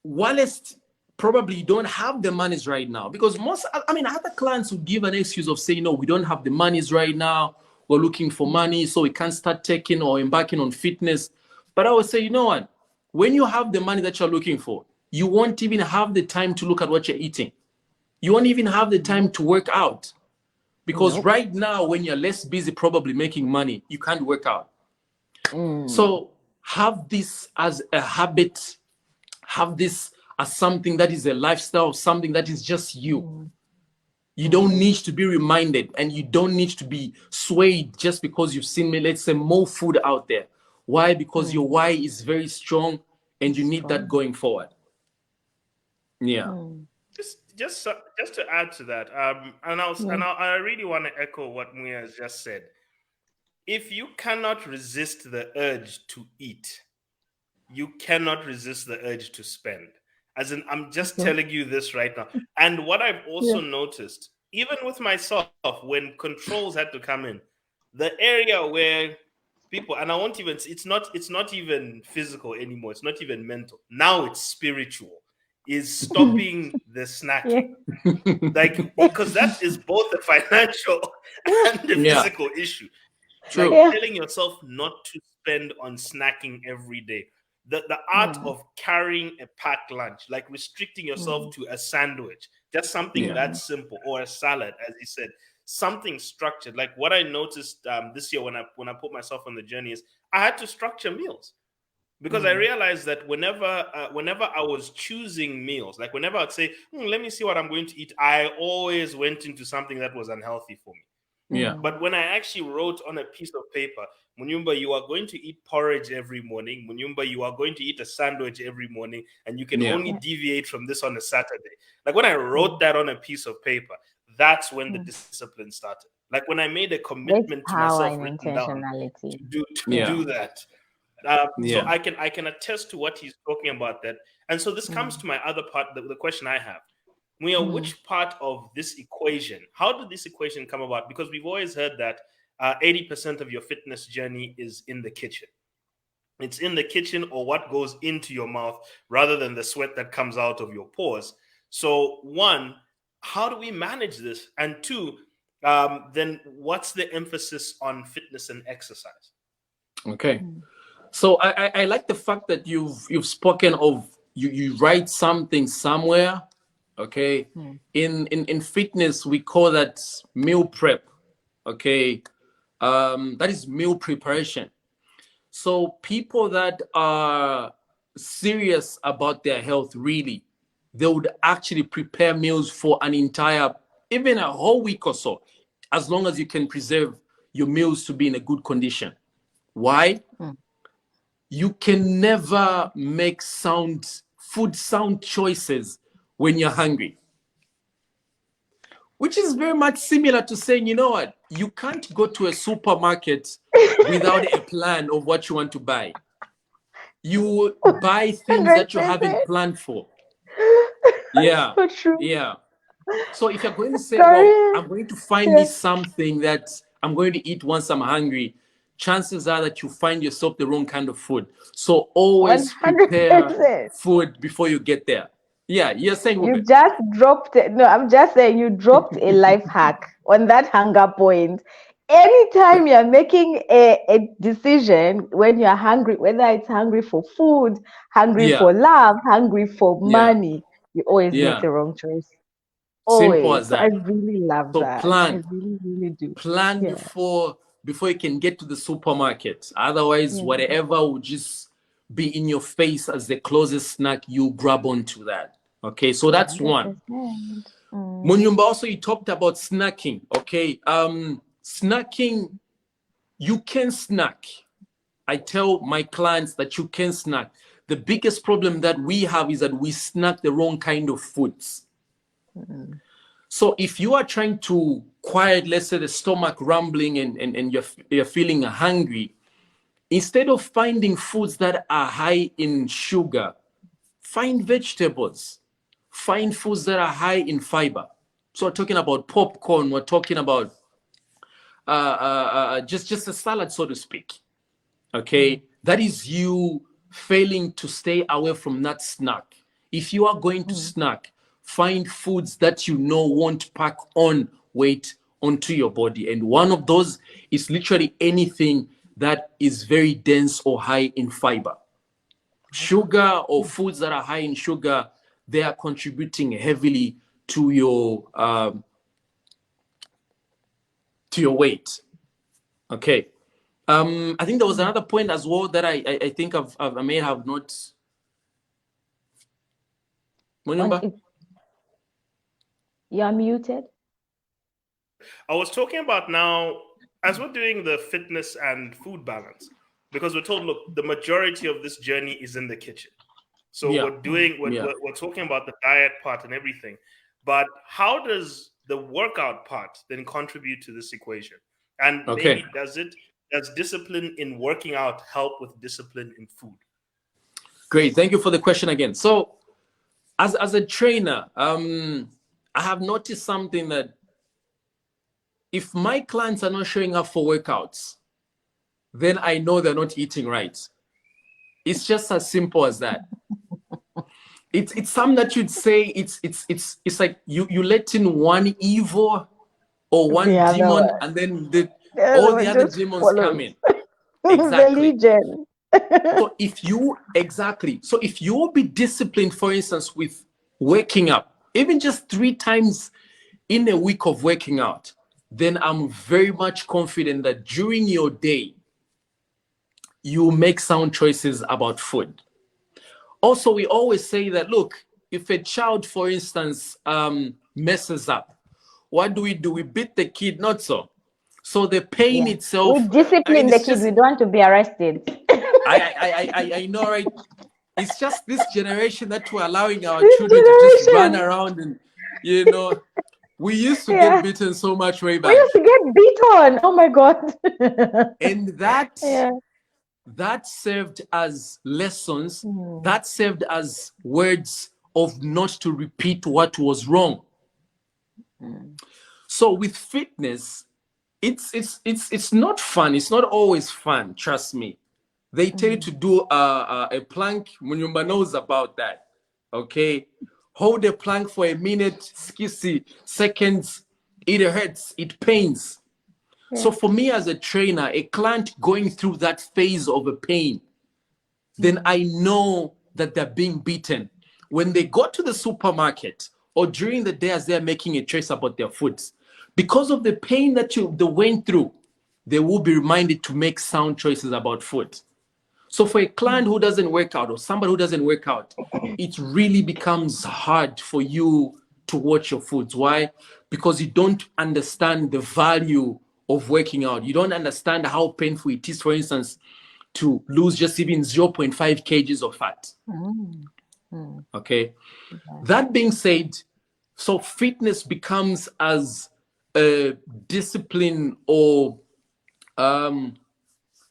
[SPEAKER 3] whilst probably you don't have the monies right now, because I have the clients who give an excuse of saying, no, we don't have the monies right now. We're looking for money, so we can't start taking or embarking on fitness. But I would say, you know what? When you have the money that you're looking for, you won't even have the time to look at what you're eating. You won't even have the time to work out. Because right now, when you're less busy probably making money, you can't work out. So have this as a habit. Have this as something that is a lifestyle, something that is just you. You don't need to be reminded, and you don't need to be swayed just because you've seen, let's say, more food out there. Why? Because your why is very strong and you need that going forward. Yeah.
[SPEAKER 1] Just to add to that, I really want to echo what Mwiya has just said. If you cannot resist the urge to eat, you cannot resist the urge to spend. As in, I'm just telling you this right now. And what I've also noticed, even with myself, when controls had to come in, the area where people, and I won't even, it's not even physical anymore. It's not even mental. Now it's spiritual, is stopping the snacking. Like, because that is both a financial and a physical issue.
[SPEAKER 3] True.
[SPEAKER 1] Like telling yourself not to spend on snacking every day. The art of carrying a packed lunch, like restricting yourself to a sandwich, just something that simple, or a salad, as he said, something structured. Like what I noticed this year when I put myself on the journey is I had to structure meals. Because I realized that whenever I was choosing meals, like whenever I'd say, let me see what I'm going to eat, I always went into something that was unhealthy for me.
[SPEAKER 3] Yeah.
[SPEAKER 1] But when I actually wrote on a piece of paper, Munyumba, you are going to eat porridge every morning. Munyumba, you are going to eat a sandwich every morning, and you can only deviate from this on a Saturday. Like when I wrote that on a piece of paper, that's when the discipline started. Like when I made a commitment to myself written down to do that. So I can attest to what he's talking about that. And so this comes to my other part, the question I have. Mwiya, which part of this equation, how did this equation come about? Because we've always heard that 80% of your fitness journey is in the kitchen. It's in the kitchen, or what goes into your mouth, rather than the sweat that comes out of your pores. So one, how do we manage this? And two, then what's the emphasis on fitness and exercise?
[SPEAKER 3] Okay. So I like the fact that you've spoken of you write something somewhere. Okay. In fitness, we call that meal prep. Okay. That is meal preparation. So people that are serious about their health, really, they would actually prepare meals for an entire, even a whole week or so, as long as you can preserve your meals to be in a good condition. Why? You can never make sound choices when you're hungry. Which is very much similar to saying, you know what, you can't go to a supermarket without a plan of what you want to buy. You buy things that you haven't planned for. Yeah.
[SPEAKER 2] So true.
[SPEAKER 3] Yeah. So if you're going to say, well, I'm going to find me something that I'm going to eat once I'm hungry, chances are that you find yourself the wrong kind of food. So always
[SPEAKER 2] 100%.
[SPEAKER 3] prepare food before you get there. Yeah, you're saying
[SPEAKER 2] you just dropped it. No, I'm just saying you dropped a life hack on that hunger point. Anytime you're making a decision when you're hungry, whether it's hungry for food, hungry for love, hungry for money, you always make the wrong choice.
[SPEAKER 3] Simple as that.
[SPEAKER 2] So I really love that.
[SPEAKER 3] Plan.
[SPEAKER 2] I really, really do.
[SPEAKER 3] Plan before you can get to the supermarket. Otherwise, whatever will just be in your face as the closest snack, you grab onto that. Okay, so that's 100%. One. Munyumba, also you talked about snacking. Okay, snacking, you can snack. I tell my clients that you can snack. The biggest problem that we have is that we snack the wrong kind of foods. So if you are trying to quiet, let's say, the stomach rumbling and you're feeling hungry, instead of finding foods that are high in sugar, find vegetables. Find foods that are high in fiber. So we're talking about popcorn. We're talking about just a salad, so to speak. Okay, that is you failing to stay away from that snack. If you are going to snack, find foods that you know won't pack on weight onto your body. And one of those is literally anything that is very dense or high in fiber. Sugar or foods that are high in sugar, they are contributing heavily to your weight. Okay. I think there was another point as well that I think I may have not. Munyumba?
[SPEAKER 2] You're muted.
[SPEAKER 1] I was talking about now, as we're doing the fitness and food balance, because we're told, look, the majority of this journey is in the kitchen. So we're talking about the diet part and everything, but how does the workout part then contribute to this equation? And maybe does discipline in working out help with discipline in food?
[SPEAKER 3] Great, thank you for the question again. So as a trainer, I have noticed something, that if my clients are not showing up for workouts, then I know they're not eating right. It's just as simple as that. It's something that you'd say it's like you let in one evil or one demon, and then all the other demons come in. Exactly. So if you will be disciplined, for instance, with waking up, even just 3 times in a week of working out, then I'm very much confident that during your day, you make sound choices about food. Also, we always say that, look, if a child, for instance, messes up, what do? We beat the kid, not so. So the pain itself.
[SPEAKER 2] We discipline the kid. We don't want to be arrested.
[SPEAKER 3] I know, right? It's just this generation that we're allowing our children to just run around, and we used to get beaten so much way back.
[SPEAKER 2] We used to get beat on. Oh my God.
[SPEAKER 3] And that served as lessons. That served as words of not to repeat what was wrong. So with fitness, it's not fun. It's not always fun. Trust me. They tell you to do a plank. Munyumba knows about that. Okay, hold a plank for a minute, 60 seconds. It hurts. It pains. So for me as a trainer, a client going through that phase of a pain, then I know that they're being beaten. When they go to the supermarket or during the day as they're making a choice about their foods, because of the pain that they went through, they will be reminded to make sound choices about food. So for a client who doesn't work out or somebody who doesn't work out, it really becomes hard for you to watch your foods. Why? Because you don't understand the value of working out. You don't understand how painful it is, for instance, to lose just even 0.5 kgs of fat. Okay. That being said, so fitness becomes as a discipline, or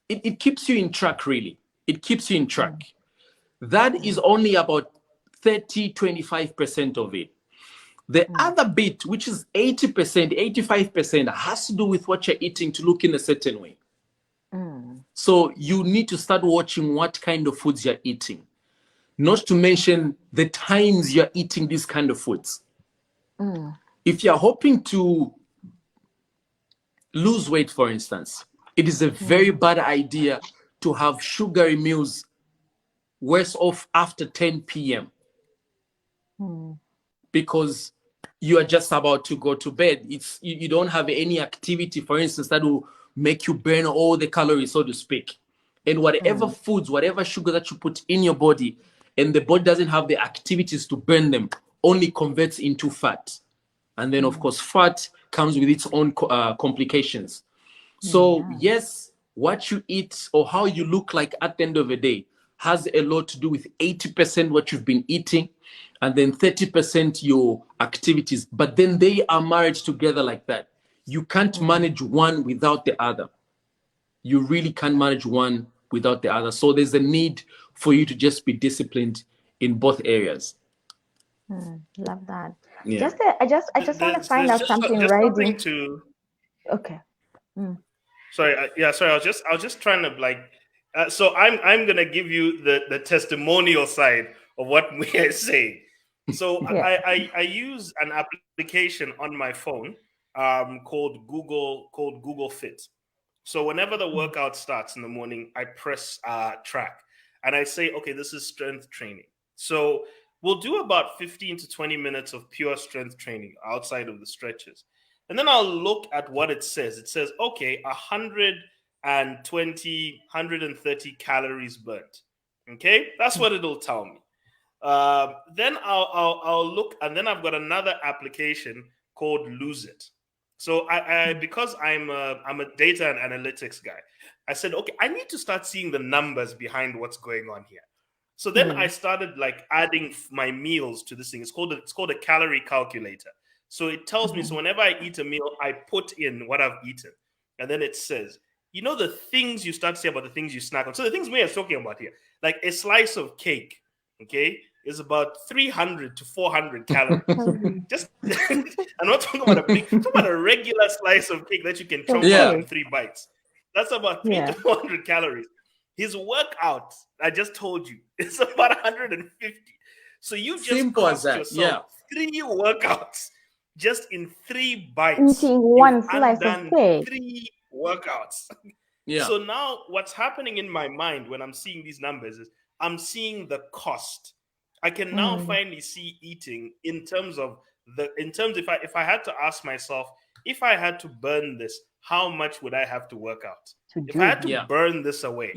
[SPEAKER 3] it keeps you in track, really. It keeps you in track. That is only about 25% of it. The other bit, which is 80%, 85%, has to do with what you're eating to look in a certain way. So you need to start watching what kind of foods you're eating, not to mention the times you're eating these kind of foods. If you're hoping to lose weight, for instance, it is a very bad idea to have sugary meals worse off after 10 p.m. Because you are just about to go to bed. You don't have any activity, for instance, that will make you burn all the calories, so to speak. And whatever foods, whatever sugar that you put in your body, and the body doesn't have the activities to burn them, only converts into fat. And then, of course, fat comes with its own complications. So, yes, what you eat or how you look like at the end of the day has a lot to do with 80% what you've been eating, and then 30% your activities. But then they are married together like that. You can't manage one without the other. You really can't manage one without the other. So there's a need for you to just be disciplined in both areas.
[SPEAKER 2] Love that.
[SPEAKER 3] Yeah.
[SPEAKER 2] I just want to find out something, Riding. Okay.
[SPEAKER 1] Sorry. Sorry. I was just trying to so I'm gonna give you the testimonial side of what Mwiya is saying. So I use an application on my phone called Google Fit. So whenever the workout starts in the morning, I press track and I say, okay, this is strength training. So we'll do about 15 to 20 minutes of pure strength training outside of the stretches. And then I'll look at what it says. It says, okay, 120, 130 calories burnt. Okay, that's what it'll tell me. Then I'll look, and then I've got another application called Lose It. So I because I'm a data and analytics guy, I said, okay, I need to start seeing the numbers behind what's going on here. So then I started like adding my meals to this thing. It's called a calorie calculator. So it tells me, so whenever I eat a meal, I put in what I've eaten. And then it says, you know, the things you start to say about the things you snack on. So the things we are talking about here, like a slice of cake, okay, is about 300 to 400 calories. Just, I'm not talking about I'm talking about a regular slice of cake that you can chomp up in 3 bites. That's about 300 to 400 calories. His workout, I just told you, is about 150. So you just cost yourself 3 workouts just in 3 bites.
[SPEAKER 2] Eating one slice of cake.
[SPEAKER 1] 3 workouts.
[SPEAKER 3] Yeah.
[SPEAKER 1] So now what's happening in my mind when I'm seeing these numbers is I'm seeing the cost. I can now finally see eating in terms if I had to ask myself, if I had to burn this, how much would I have to work out? If I had to burn this away,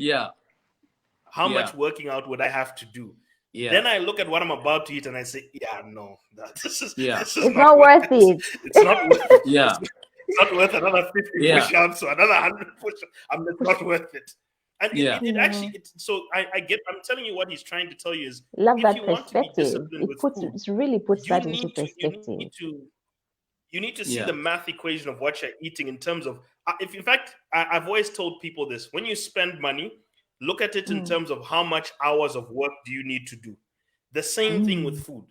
[SPEAKER 1] how much working out would I have to do? Then I look at what I'm about to eat and I say, no, this is
[SPEAKER 2] it's not worth it.
[SPEAKER 1] It's not worth it. It's not worth another 50 push-ups or another 100 push-ups. It's not worth it. And it actually, I'm telling you what he's trying to tell you is,
[SPEAKER 2] love
[SPEAKER 1] if
[SPEAKER 2] that
[SPEAKER 1] you want to be disciplined with food,
[SPEAKER 2] it really puts that into perspective.
[SPEAKER 1] You need to see the math equation of what you're eating in terms of, I've always told people this, when you spend money, look at it in terms of how much hours of work do you need to do. The same thing with food.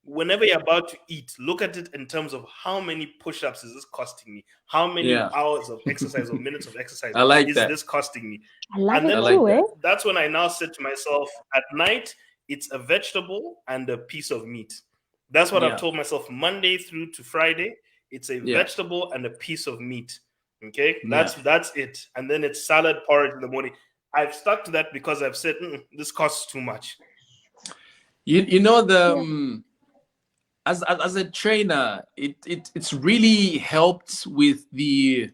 [SPEAKER 1] Whenever you're about to eat, look at it in terms of how many push-ups is this costing me? How many hours of exercise or minutes of exercise is this costing me?
[SPEAKER 2] I love it too,
[SPEAKER 1] That's when I now said to myself, at night, it's a vegetable and a piece of meat. That's what I've told myself Monday through to Friday. It's a vegetable and a piece of meat. Okay, that's it. And then it's salad, porridge in the morning. I've stuck to that because I've said this costs too much.
[SPEAKER 3] You know as a trainer, it's really helped with the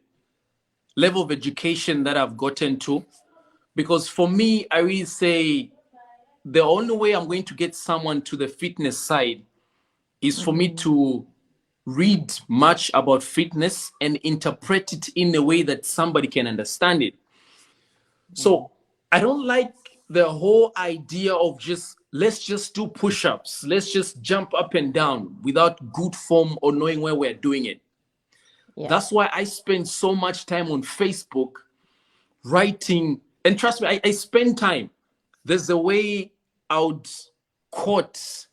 [SPEAKER 3] level of education that I've gotten to, because for me, I really say the only way I'm going to get someone to the fitness side is for me to read much about fitness and interpret it in a way that somebody can understand it. So I don't like the whole idea of let's just do push-ups. Let's just jump up and down without good form or knowing where we're doing it. Yeah. That's why I spend so much time on Facebook writing. And trust me, I spend time. There's a way I would quote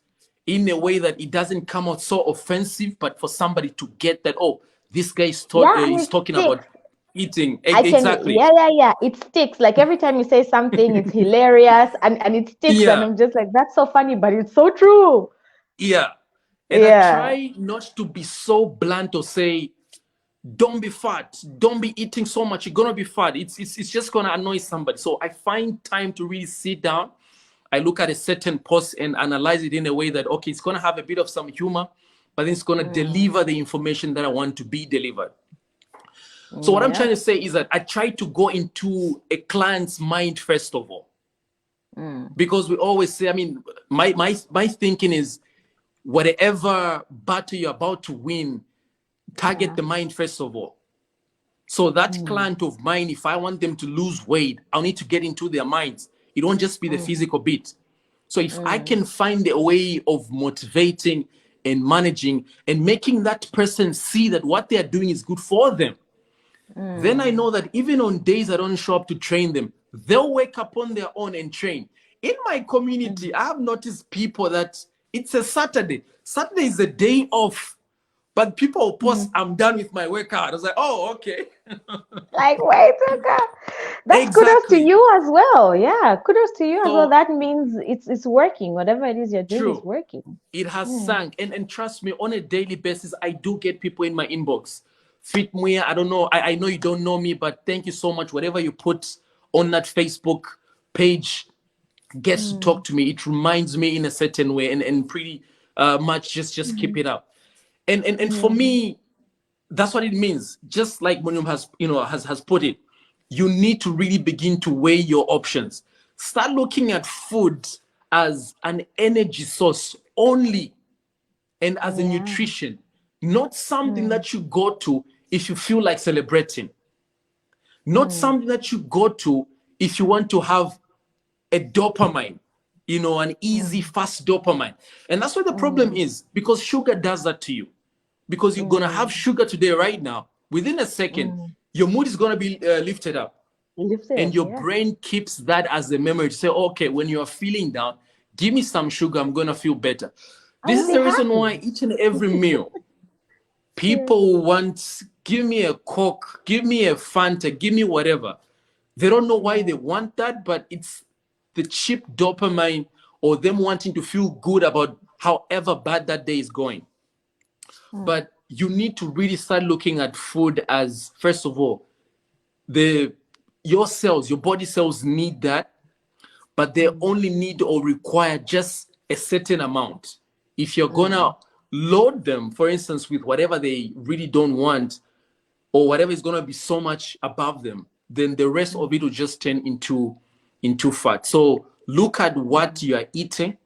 [SPEAKER 3] in a way that it doesn't come out so offensive, but for somebody to get that, oh, this guy is talking about eating. Exactly.
[SPEAKER 2] Yeah. It sticks. Like every time you say something, it's hilarious and it sticks. And I'm just like, that's so funny, but it's so true.
[SPEAKER 3] Yeah. And I try not to be so blunt or say, don't be fat, don't be eating so much, you're gonna be fat. It's just gonna annoy somebody. So I find time to really sit down. I look at a certain post and analyze it in a way that, okay, it's gonna have a bit of some humor, but then it's gonna deliver the information that I want to be delivered. So what I'm trying to say is that I try to go into a client's mind first of all, because we always say, I mean, my thinking is, whatever battle you're about to win, target the mind first of all. So that client of mine, if I want them to lose weight, I'll need to get into their minds. It won't just be the physical bit. So if I can find a way of motivating and managing and making that person see that what they're doing is good for them, then I know that even on days I don't show up to train them, they'll wake up on their own and train. In my community, I have noticed people that it's a Saturday. Saturday is a day off. But people will post, I'm done with my workout. I was like, oh, okay.
[SPEAKER 2] Like, wait, that's kudos to you as well. Yeah, kudos to you as well. That means it's working. Whatever it is you're doing is working.
[SPEAKER 3] It has sunk. And trust me, on a daily basis, I do get people in my inbox. Fit Mwiya, I don't know. I know you don't know me, but thank you so much. Whatever you put on that Facebook page gets to talk to me. It reminds me in a certain way and pretty much just keep it up. And for me, that's what it means. Just like Monium has put it, you need to really begin to weigh your options. Start looking at food as an energy source only, and as a nutrition, not something that you go to if you feel like celebrating, not something that you go to if you want to have a dopamine. an easy, fast dopamine. And that's what the problem is, because sugar does that to you. Because you're going to have sugar today, right now. Within a second, your mood is going to be lifted up. And your brain keeps that as a memory to say, okay, when you are feeling down, give me some sugar, I'm going to feel better. This is the reason why each and every meal, people want, give me a Coke, give me a Fanta, give me whatever. They don't know why they want that, but it's the cheap dopamine or them wanting to feel good about however bad that day is going. But you need to really start looking at food as, first of all, your cells, your body cells need that, but they only need or require just a certain amount. If you're gonna load them, for instance, with whatever they really don't want, or whatever is gonna be so much above them, then the rest of it will just turn into fat. So look at what you are eating,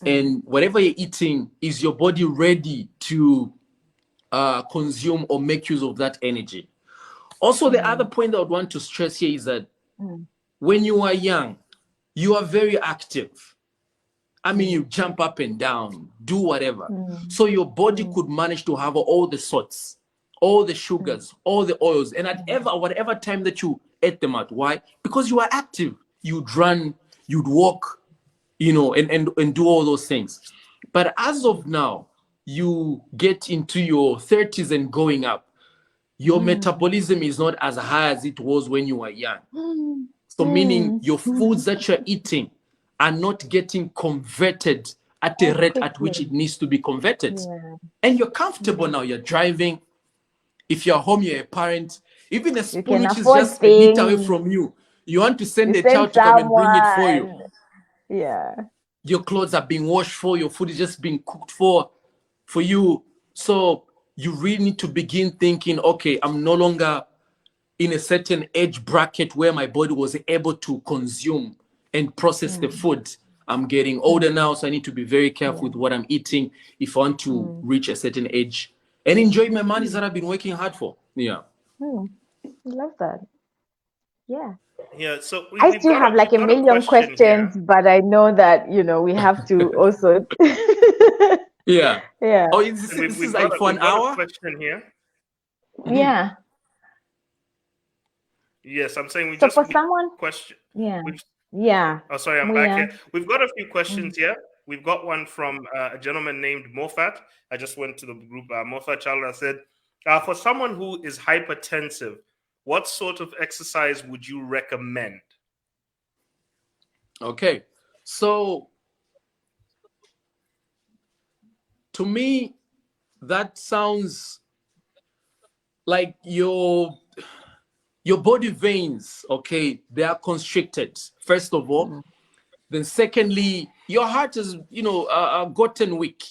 [SPEAKER 3] and whatever you're eating, is your body ready to consume or make use of that energy? Also, the other point that I would want to stress here is that when you are young, you are very active. I mean, you jump up and down, do whatever. So your body could manage to have all the salts, all the sugars, all the oils, and at whatever time that you ate them at. Why? Because you are active. You'd run, you'd walk, and do all those things. But as of now, you get into your 30s and going up, your metabolism is not as high as it was when you were young. So meaning your foods that you're eating are not getting converted at the rate at which it needs to be converted. And you're comfortable now, you're driving. If you're home, you're a parent. Even a spoon which is just a bit away from you, you want to send a child to come and bring it for you.
[SPEAKER 2] Yeah.
[SPEAKER 3] Your clothes are being washed for, your food is just being cooked for you. So you really need to begin thinking, okay, I'm no longer in a certain age bracket where my body was able to consume and process the food. I'm getting older now, so I need to be very careful with what I'm eating if I want to reach a certain age and enjoy my money that I've been working hard for. Yeah.
[SPEAKER 2] I love that. Yeah.
[SPEAKER 1] Yeah, so
[SPEAKER 2] I still have like a million questions, but I know that, we have to also.
[SPEAKER 3] Yeah.
[SPEAKER 2] Yeah.
[SPEAKER 3] Oh, this is like for an hour?
[SPEAKER 1] A question here.
[SPEAKER 2] Yeah.
[SPEAKER 1] Yes, I'm saying
[SPEAKER 2] so for someone.
[SPEAKER 1] Question.
[SPEAKER 2] Yeah. Yeah.
[SPEAKER 1] Oh, sorry, I'm back here. We've got a few questions here. We've got one from a gentleman named Mofat. I just went to the group. Mofat Chalra said, for someone who is hypertensive, what sort of exercise would you recommend?
[SPEAKER 3] Okay. So to me, that sounds like your body veins, okay, they are constricted, first of all. Then secondly, your heart is, gotten weak.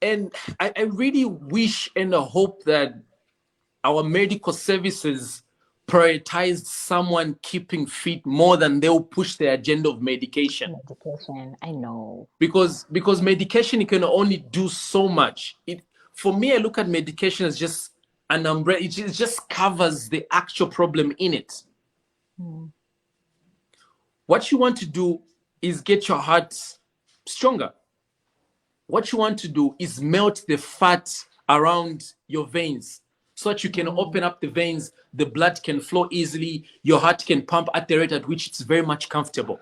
[SPEAKER 3] And I really wish and hope that our medical services prioritized someone keeping fit more than they'll push the agenda of medication.
[SPEAKER 2] I know.
[SPEAKER 3] Because medication can only do so much. For me, I look at medication as just an umbrella. It just covers the actual problem in it. What you want to do is get your heart stronger. What you want to do is melt the fat around your veins so that you can open up the veins, the blood can flow easily, your heart can pump at the rate at which it's very much comfortable.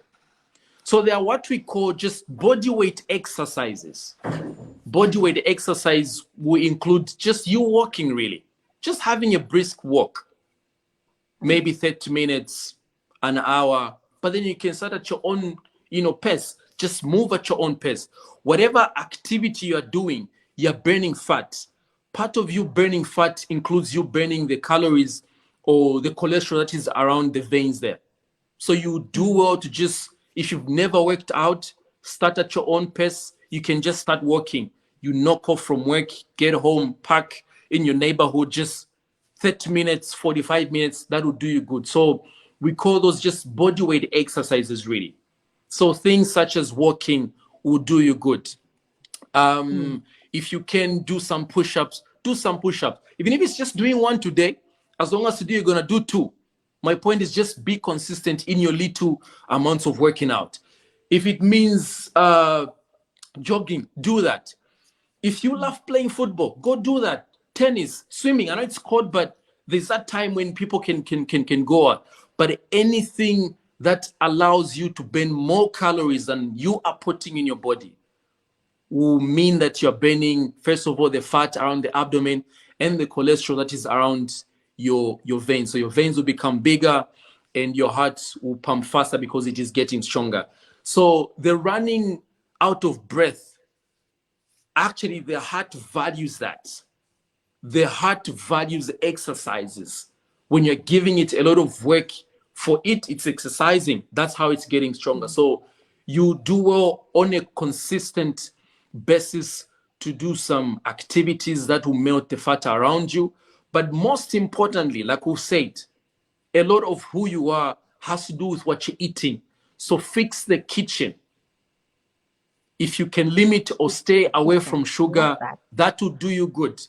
[SPEAKER 3] So they are what we call just body weight exercises. Body weight exercise will include just you walking, really. Just having a brisk walk. Maybe 30 minutes, an hour. But then you can start at your own, pace. Just move at your own pace. Whatever activity you are doing, you're burning fat. Part of you burning fat includes you burning the calories or the cholesterol that is around the veins there. So you do well to just, if you've never worked out, start at your own pace. You can just start walking. You knock off from work, get home, park in your neighborhood, just 30 minutes, 45 minutes, that will do you good. So we call those just body weight exercises, really. So things such as walking will do you good. If you can do some push-ups, do some push-ups. Even if it's just doing one today, as long as today you're going to do two. My point is just be consistent in your little amounts of working out. If it means jogging, do that. If you love playing football, go do that. Tennis, swimming. I know it's cold, but there's that time when people can go out. But anything that allows you to burn more calories than you are putting in your body will mean that you're burning, first of all, the fat around the abdomen and the cholesterol that is around your veins. So your veins will become bigger and your heart will pump faster because it is getting stronger. So the running out of breath, actually the heart values that. The heart values exercises. When you're giving it a lot of work for it, it's exercising. That's how it's getting stronger. So you do well on a consistent basis to do some activities that will melt the fat around you. But most importantly, like we said, a lot of who you are has to do with what you're eating. So fix the kitchen. If you can limit or stay away from sugar, that will do you good.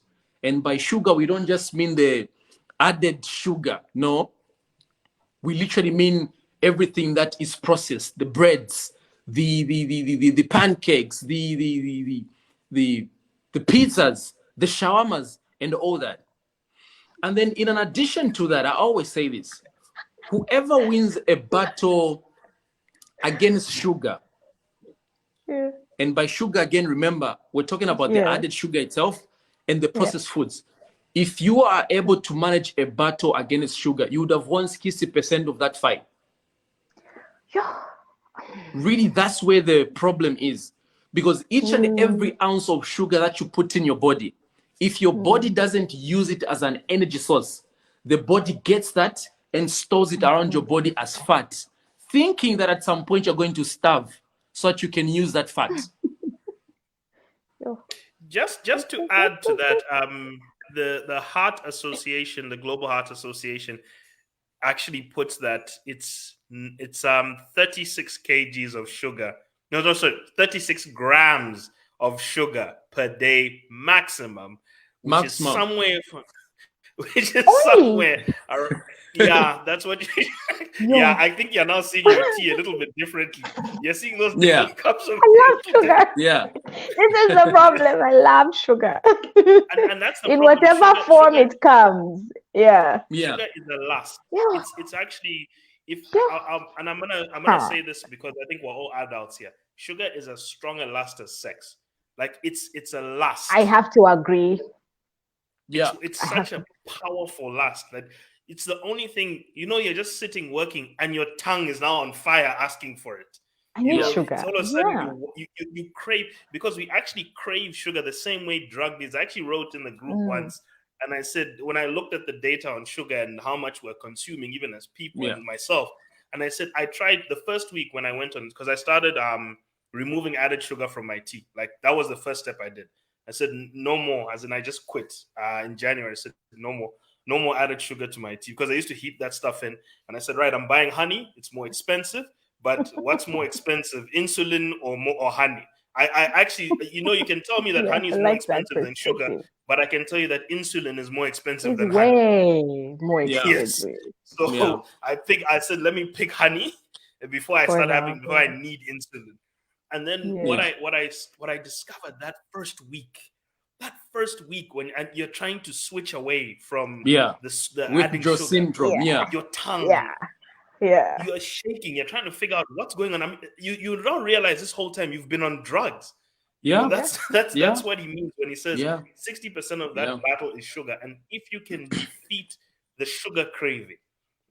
[SPEAKER 3] And by sugar, we don't just mean the added sugar. No, we literally mean everything that is processed: the breads, the pancakes, the pizzas, the shawarmas, and all that. And then, in addition to that, I always say this: whoever wins a battle against sugar, and by sugar again, remember, we're talking about the added sugar itself and the processed foods. If you are able to manage a battle against sugar, you would have won 60% of that fight. Really, that's where the problem is. Because each and every ounce of sugar that you put in your body, if your body doesn't use it as an energy source, the body gets that and stores it around your body as fat, thinking that at some point you're going to starve so that you can use that fat.
[SPEAKER 1] Just to add to that, the Heart Association, the Global Heart Association, actually puts that it's 36 kgs of sugar. No, sorry, 36 grams of sugar per day maximum, which is somewhere. Yeah, that's what you. Yeah, I think you're now seeing your tea a little bit differently. You're seeing those little cups of.
[SPEAKER 2] I love sugar.
[SPEAKER 3] Yeah,
[SPEAKER 2] this is the problem. I love sugar.
[SPEAKER 1] and that's the
[SPEAKER 2] in
[SPEAKER 1] problem.
[SPEAKER 2] whatever form it comes. Yeah.
[SPEAKER 1] Sugar is the last. It's actually and I'm gonna say this because I think we're all adults here. Sugar is as strong a lust as sex. Like it's a lust.
[SPEAKER 2] I have to agree.
[SPEAKER 1] It's such a powerful lust that it's the only thing, you're just sitting working and your tongue is now on fire asking for it.
[SPEAKER 2] I need sugar.
[SPEAKER 1] All of a sudden you crave, because we actually crave sugar the same way drug is. I actually wrote in the group once, and I said, when I looked at the data on sugar and how much we're consuming, even as people and myself, and I said, I tried the first week when I went on, because I started removing added sugar from my tea. Like that was the first step I did. I said, no more, as in I just quit in January. I said, no more added sugar to my tea, because I used to heat that stuff in. And I said, right, I'm buying honey. It's more expensive. But what's more expensive, insulin or honey? I actually, you can tell me that honey is more expensive than sugar, but I can tell you that insulin is more expensive than honey.
[SPEAKER 2] Way more expensive.
[SPEAKER 1] Yes. So I said, let me pick honey before I before I need insulin. And then what I discovered that first week when you're trying to switch away from the adding sugar,
[SPEAKER 3] syndrome,
[SPEAKER 1] your tongue, you're shaking, you're trying to figure out what's going on. I mean, you don't realize this whole time you've been on drugs. That's what he means when he says 60% of that battle is sugar. And if you can defeat the sugar craving,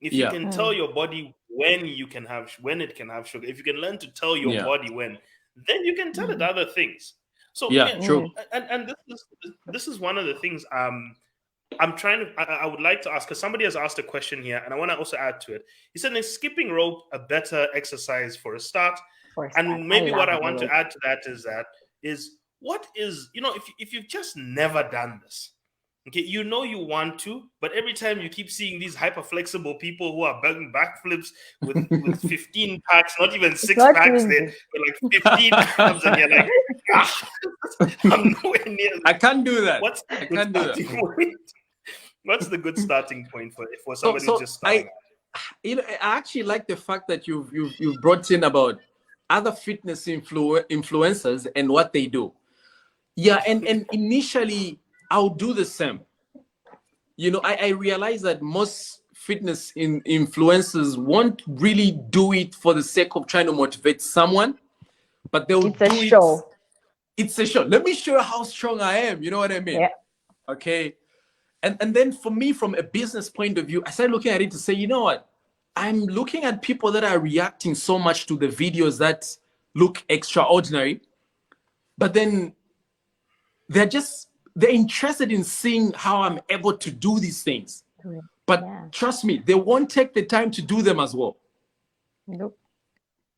[SPEAKER 1] if you can tell your body when it can have sugar, if you can learn to tell your body when, then you can tell it other things. So
[SPEAKER 3] true.
[SPEAKER 1] And this is one of the things I'm trying to. I would like to ask, because somebody has asked a question here, and I want to also add to it. He said, "Is skipping rope a better exercise for a start?" And maybe what I want to add to that is what is, if you've just never done this. Okay, you want to, but every time you keep seeing these hyper flexible people who are doing backflips with 15 packs, not even 6 packs, there, but like 15 abs, and you're like, I'm nowhere near.
[SPEAKER 3] I can't do that.
[SPEAKER 1] What's the good starting point for somebody who's just starting?
[SPEAKER 3] I actually like the fact that you've brought in about other fitness influencers and what they do. Yeah, and initially I'll do the same. You know, I realize that most fitness influencers won't really do it for the sake of trying to motivate someone, but they'll
[SPEAKER 2] It's a
[SPEAKER 3] do it.
[SPEAKER 2] show.
[SPEAKER 3] It's a show. Let me show you how strong I am. You know what I mean?
[SPEAKER 2] Yeah.
[SPEAKER 3] Okay. And then for me, from a business point of view, I started looking at it to say, you know what? I'm looking at people that are reacting so much to the videos that look extraordinary, but then they're interested in seeing how I'm able to do these things. But
[SPEAKER 2] Yeah.
[SPEAKER 3] trust me, they won't take the time to do them as well.
[SPEAKER 2] Nope.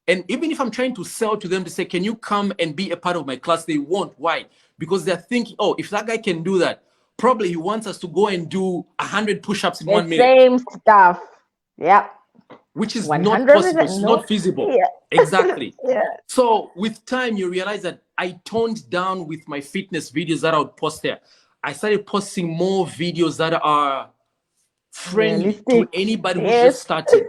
[SPEAKER 3] And even if I'm trying to sell to them to say, can you come and be a part of my class? They won't. Why? Because they're thinking, oh, if that guy can do that, probably he wants us to go and do 100 push-ups in 1 minute.
[SPEAKER 2] Same stuff. Yeah.
[SPEAKER 3] Which is
[SPEAKER 2] 100%,
[SPEAKER 3] not possible. It's
[SPEAKER 2] no.
[SPEAKER 3] not feasible.
[SPEAKER 2] Yeah.
[SPEAKER 3] Exactly.
[SPEAKER 2] Yeah.
[SPEAKER 3] So with time, you realize that I toned down with my fitness videos that I would post there. I started posting more videos that are friendly to
[SPEAKER 2] Realistic.
[SPEAKER 3] anybody who's
[SPEAKER 2] Yes.
[SPEAKER 3] just starting.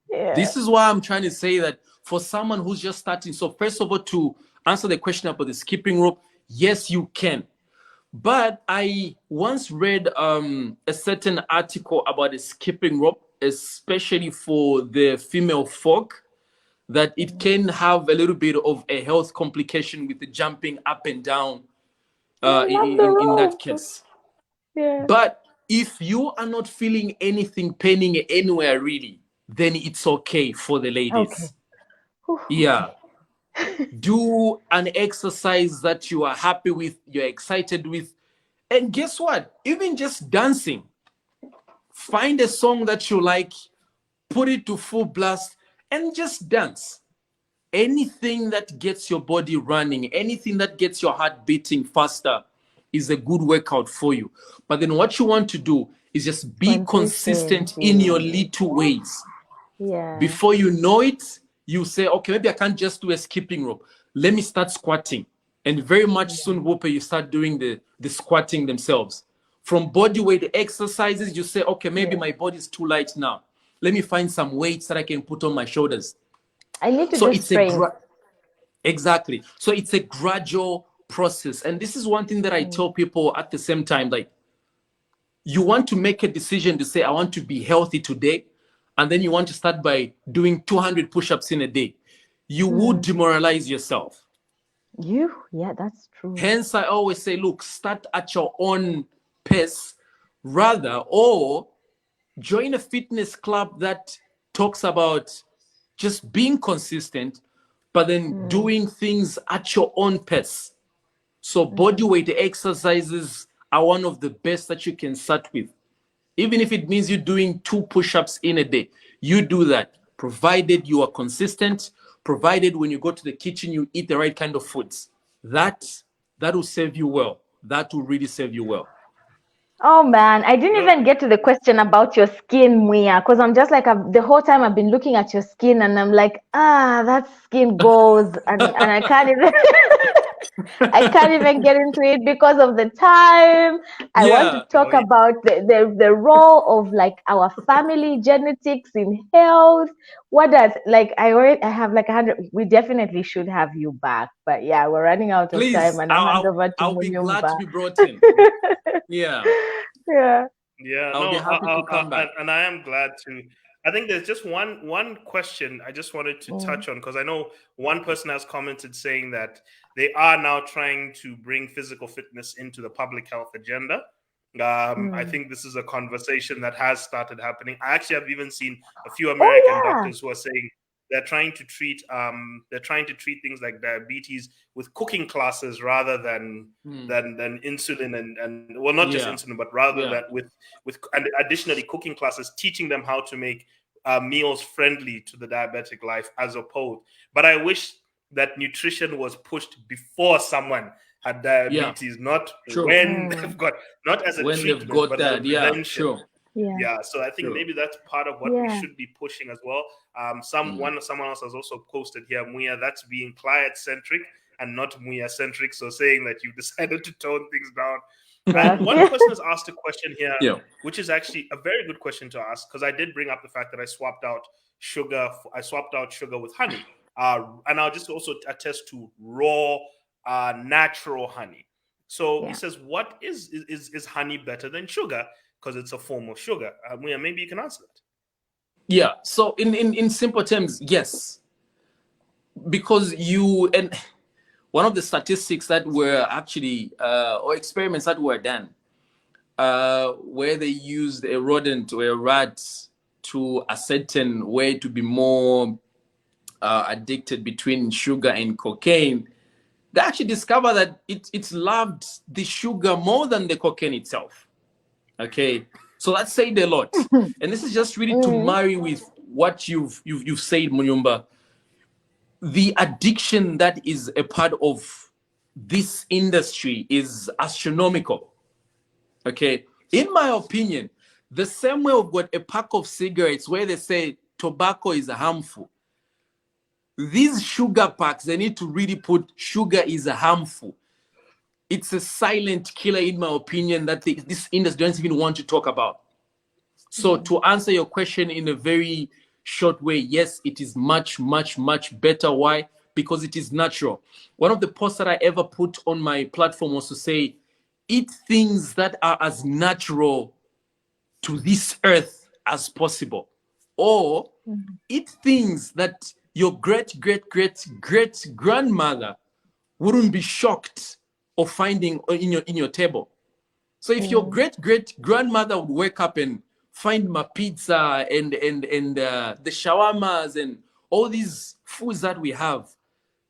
[SPEAKER 2] Yeah.
[SPEAKER 3] This is why I'm trying to say that for someone who's just starting. So first of all, to answer the question about the skipping rope, yes, you can. But I once read a certain article about the skipping rope, especially for the female folk, that it can have a little bit of a health complication with the jumping up and down in that case.
[SPEAKER 2] Yeah.
[SPEAKER 3] But if you are not feeling anything paining anywhere really, then it's okay for the ladies.
[SPEAKER 2] Okay.
[SPEAKER 3] Yeah. Do an exercise that you are happy with, you're excited with. And guess what? Even just dancing. Find a song that you like, put it to full blast, and just dance. Anything that gets your body running, anything that gets your heart beating faster is a good workout for you. But then what you want to do is just be consistent in your little ways.
[SPEAKER 2] Yeah.
[SPEAKER 3] Before you know it, you say, okay, maybe I can't just do a skipping rope. Let me start squatting. And very much soon, Whooper, you start doing the squatting themselves. From body weight exercises, you say, okay, maybe my body is too light now. Let me find some weights that I can put on my shoulders.
[SPEAKER 2] I need to
[SPEAKER 3] So
[SPEAKER 2] do
[SPEAKER 3] it's
[SPEAKER 2] strength.
[SPEAKER 3] Exactly. So it's a gradual process. And this is one thing that I tell people at the same time, like, you want to make a decision to say, I want to be healthy today. And then you want to start by doing 200 push-ups in a day. You would demoralize yourself.
[SPEAKER 2] Yeah, that's true.
[SPEAKER 3] Hence, I always say, look, start at your own pace rather, or join a fitness club that talks about just being consistent, but then doing things at your own pace. So body weight exercises are one of the best that you can start with. Even if it means you're doing 2 push-ups in a day, you do that, provided you are consistent, provided when you go to the kitchen, you eat the right kind of foods. That will serve you well. That will really serve you well.
[SPEAKER 2] Oh man, I didn't even get to the question about your skin, Mwiya, because I'm just like, the whole time I've been looking at your skin and I'm like, that skin goes, and I can't even I can't even get into it because of the time. I want to talk about the role of like our family genetics in health. What does, like, I have like 100. We definitely should have you back, but yeah, we're running out of time, and
[SPEAKER 3] I'll be glad to be brought in. Yeah. I'll be happy to come back.
[SPEAKER 1] And I am glad to. I think there's just one question I just wanted to touch on, because I know one person has commented saying that they are now trying to bring physical fitness into the public health agenda. I think this is a conversation that has started happening. I actually have even seen a few American doctors who are saying they're trying to treat things like diabetes with cooking classes rather than insulin and well, not just insulin, but rather that with and additionally cooking classes, teaching them how to make meals friendly to the diabetic life as opposed. But I wish that nutrition was pushed before someone had diabetes, not when they've got, not as a treatment, but as a prevention. So I think maybe that's part of what we should be pushing as well. Someone else has also posted here, Mwiya, that's being client-centric and not Mwiya-centric. So saying that you've decided to tone things down. And one person has asked a question here, which is actually a very good question to ask, because I did bring up the fact that I swapped out sugar with honey. and I'll just also attest to raw, natural honey. So he says, what is honey better than sugar? Because it's a form of sugar. Mwiya, maybe you can answer that.
[SPEAKER 3] Yeah. So in simple terms, yes. Because and one of the statistics that were actually or experiments that were done where they used a rodent or a rat to ascertain where to be more addicted between sugar and cocaine, they actually discovered that it loved the sugar more than the cocaine itself. Okay, so that said a lot. And this is just really to marry with what you've said, Munyumba. The addiction that is a part of this industry is astronomical. Okay, in my opinion, the same way we've got a pack of cigarettes where they say tobacco is harmful. These sugar packs, they need to really put sugar is harmful. It's a silent killer, in my opinion, that this industry doesn't even want to talk about. So to answer your question in a very short way, yes, it is much, much, much better. Why? Because it is natural. One of the posts that I ever put on my platform was to say, eat things that are as natural to this earth as possible. Or eat things that your great, great, great, great grandmother wouldn't be shocked of finding in your table. So if your great great grandmother would wake up and find my pizza and the shawarmas and all these foods that we have,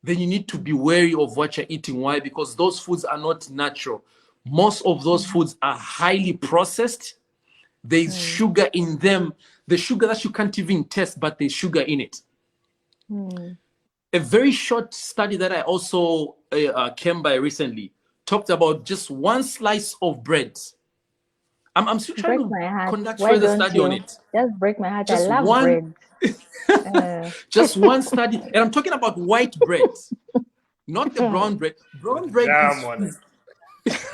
[SPEAKER 3] then you need to be wary of what you're eating. Why? Because those foods are not natural. Most of those foods are highly processed. There's sugar in them, the sugar that you can't even taste, but there's sugar in it. A very short study that I also came by recently talked about just one slice of bread. I'm still trying to conduct further study on it.
[SPEAKER 2] Just break my heart.
[SPEAKER 3] Just
[SPEAKER 2] I love bread.
[SPEAKER 3] Just one study, and I'm talking about white bread, not the brown bread. Brown bread is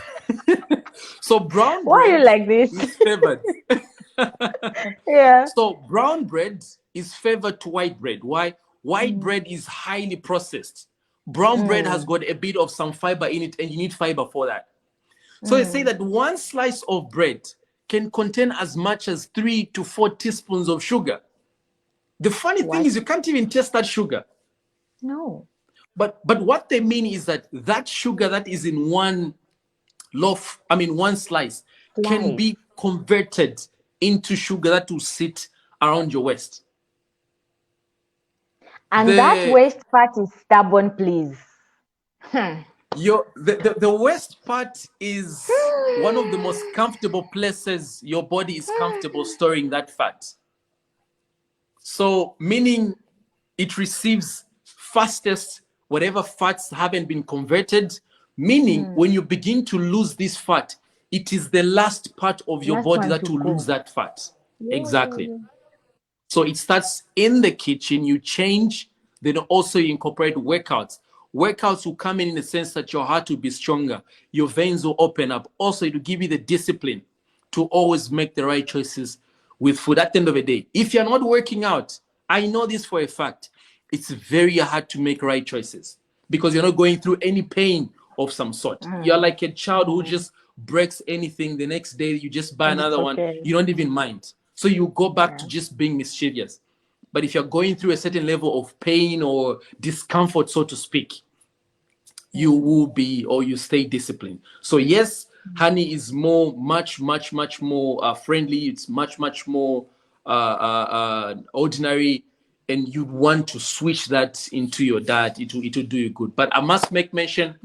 [SPEAKER 3] so brown bread.
[SPEAKER 2] Why are you like this?
[SPEAKER 3] Is favored.
[SPEAKER 2] Yeah.
[SPEAKER 3] So brown bread is favored to white bread. Why? White bread is highly processed. Brown bread has got a bit of some fiber in it, and you need fiber for that. So they say that one slice of bread can contain as much as 3 to 4 teaspoons of sugar. The funny thing is you can't even taste that sugar.
[SPEAKER 2] No.
[SPEAKER 3] But what they mean is that sugar that is in one one slice can be converted into sugar that will sit around your waist.
[SPEAKER 2] And that waist part is stubborn, please.
[SPEAKER 3] The waist part is one of the most comfortable places your body is comfortable storing that fat. So meaning it receives fastest whatever fats haven't been converted, meaning when you begin to lose this fat, it is the last part of your body that will lose that fat. Exactly. So it starts in the kitchen, you change, then also you incorporate workouts. Workouts will come in the sense that your heart will be stronger, your veins will open up. Also, it will give you the discipline to always make the right choices with food. At the end of the day, if you're not working out, I know this for a fact, it's very hard to make right choices because you're not going through any pain of some sort. You're like a child who just breaks anything. The next day, you just buy another one. You don't even mind. So you go back to just being mischievous. But if you're going through a certain level of pain or discomfort, so to speak, you will be, or you stay disciplined. So yes, honey is much more friendly. It's much more ordinary, and you want to switch that into your diet. It will do you good. But I must make mention,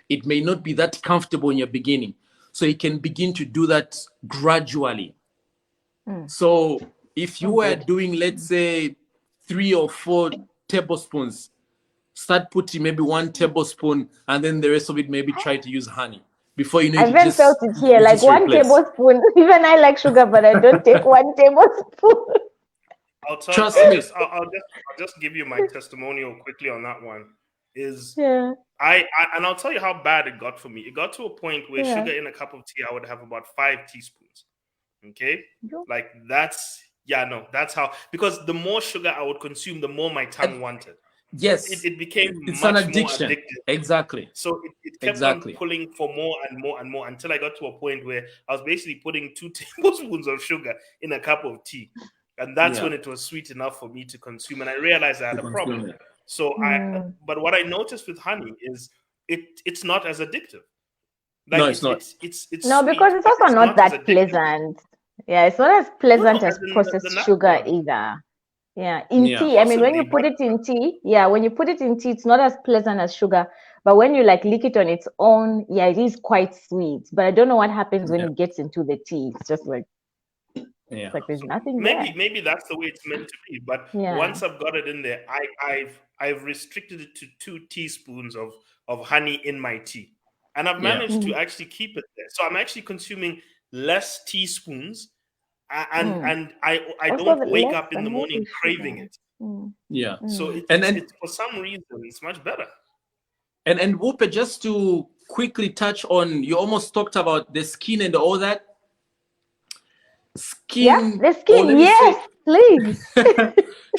[SPEAKER 3] it may not be that comfortable in your beginning. So you can begin to do that gradually. So if you were doing, let's say, 3 or 4 tablespoons, start putting maybe 1 tablespoon, and then the rest of it maybe try to use honey. Before you know,
[SPEAKER 2] I even felt it here, like 1 tablespoon. Even I like sugar, but I don't take 1 tablespoon.
[SPEAKER 1] I'll just give you my testimonial quickly on that one. I'll tell you how bad it got for me. It got to a point where sugar in a cup of tea, I would have about 5 teaspoons. Okay, that's how, because the more sugar I would consume, the more my tongue wanted.
[SPEAKER 3] Yes,
[SPEAKER 1] it became
[SPEAKER 3] it's an
[SPEAKER 1] much more
[SPEAKER 3] addiction.
[SPEAKER 1] addictive.
[SPEAKER 3] Exactly.
[SPEAKER 1] So it kept on pulling for more and more and more until I got to a point where I was basically putting 2 tablespoons of sugar in a cup of tea. And that's when it was sweet enough for me to consume. And I realized I had a problem. So but what I noticed with honey is it's not as addictive. Like
[SPEAKER 3] no, it's not.
[SPEAKER 1] It's
[SPEAKER 2] no,
[SPEAKER 1] sweet,
[SPEAKER 2] because it's also not that pleasant. Yeah, it's not as pleasant as processed sugar either. Yeah, in tea. I mean, when you put it in tea, when you put it in tea, it's not as pleasant as sugar. But when you like lick it on its own, it is quite sweet. But I don't know what happens when it gets into the tea. It's just like, it's like there's nothing there.
[SPEAKER 1] Maybe that's the way it's meant to be. But once I've got it in there, I've restricted it to 2 teaspoons of honey in my tea, and I've managed to actually keep it there. So I'm actually consuming less teaspoons. And I don't wake up in the morning craving it. So it's for some reason it's much better.
[SPEAKER 3] And Whooper, just to quickly touch on, you almost talked about the skin and all that.
[SPEAKER 2] The skin, yes, please.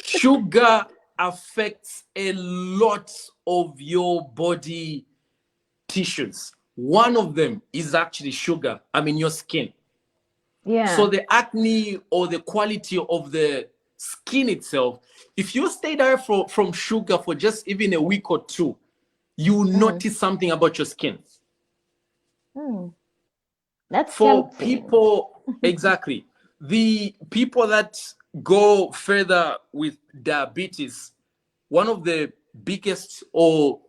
[SPEAKER 3] Sugar affects a lot of your body tissues. One of them is actually sugar. I mean, your skin.
[SPEAKER 2] Yeah.
[SPEAKER 3] So the acne or the quality of the skin itself, if you stay there from sugar for just even a week or two, you notice something about your skin.
[SPEAKER 2] That's
[SPEAKER 3] for
[SPEAKER 2] tempting.
[SPEAKER 3] People. Exactly. The people that go further with diabetes, one of the biggest or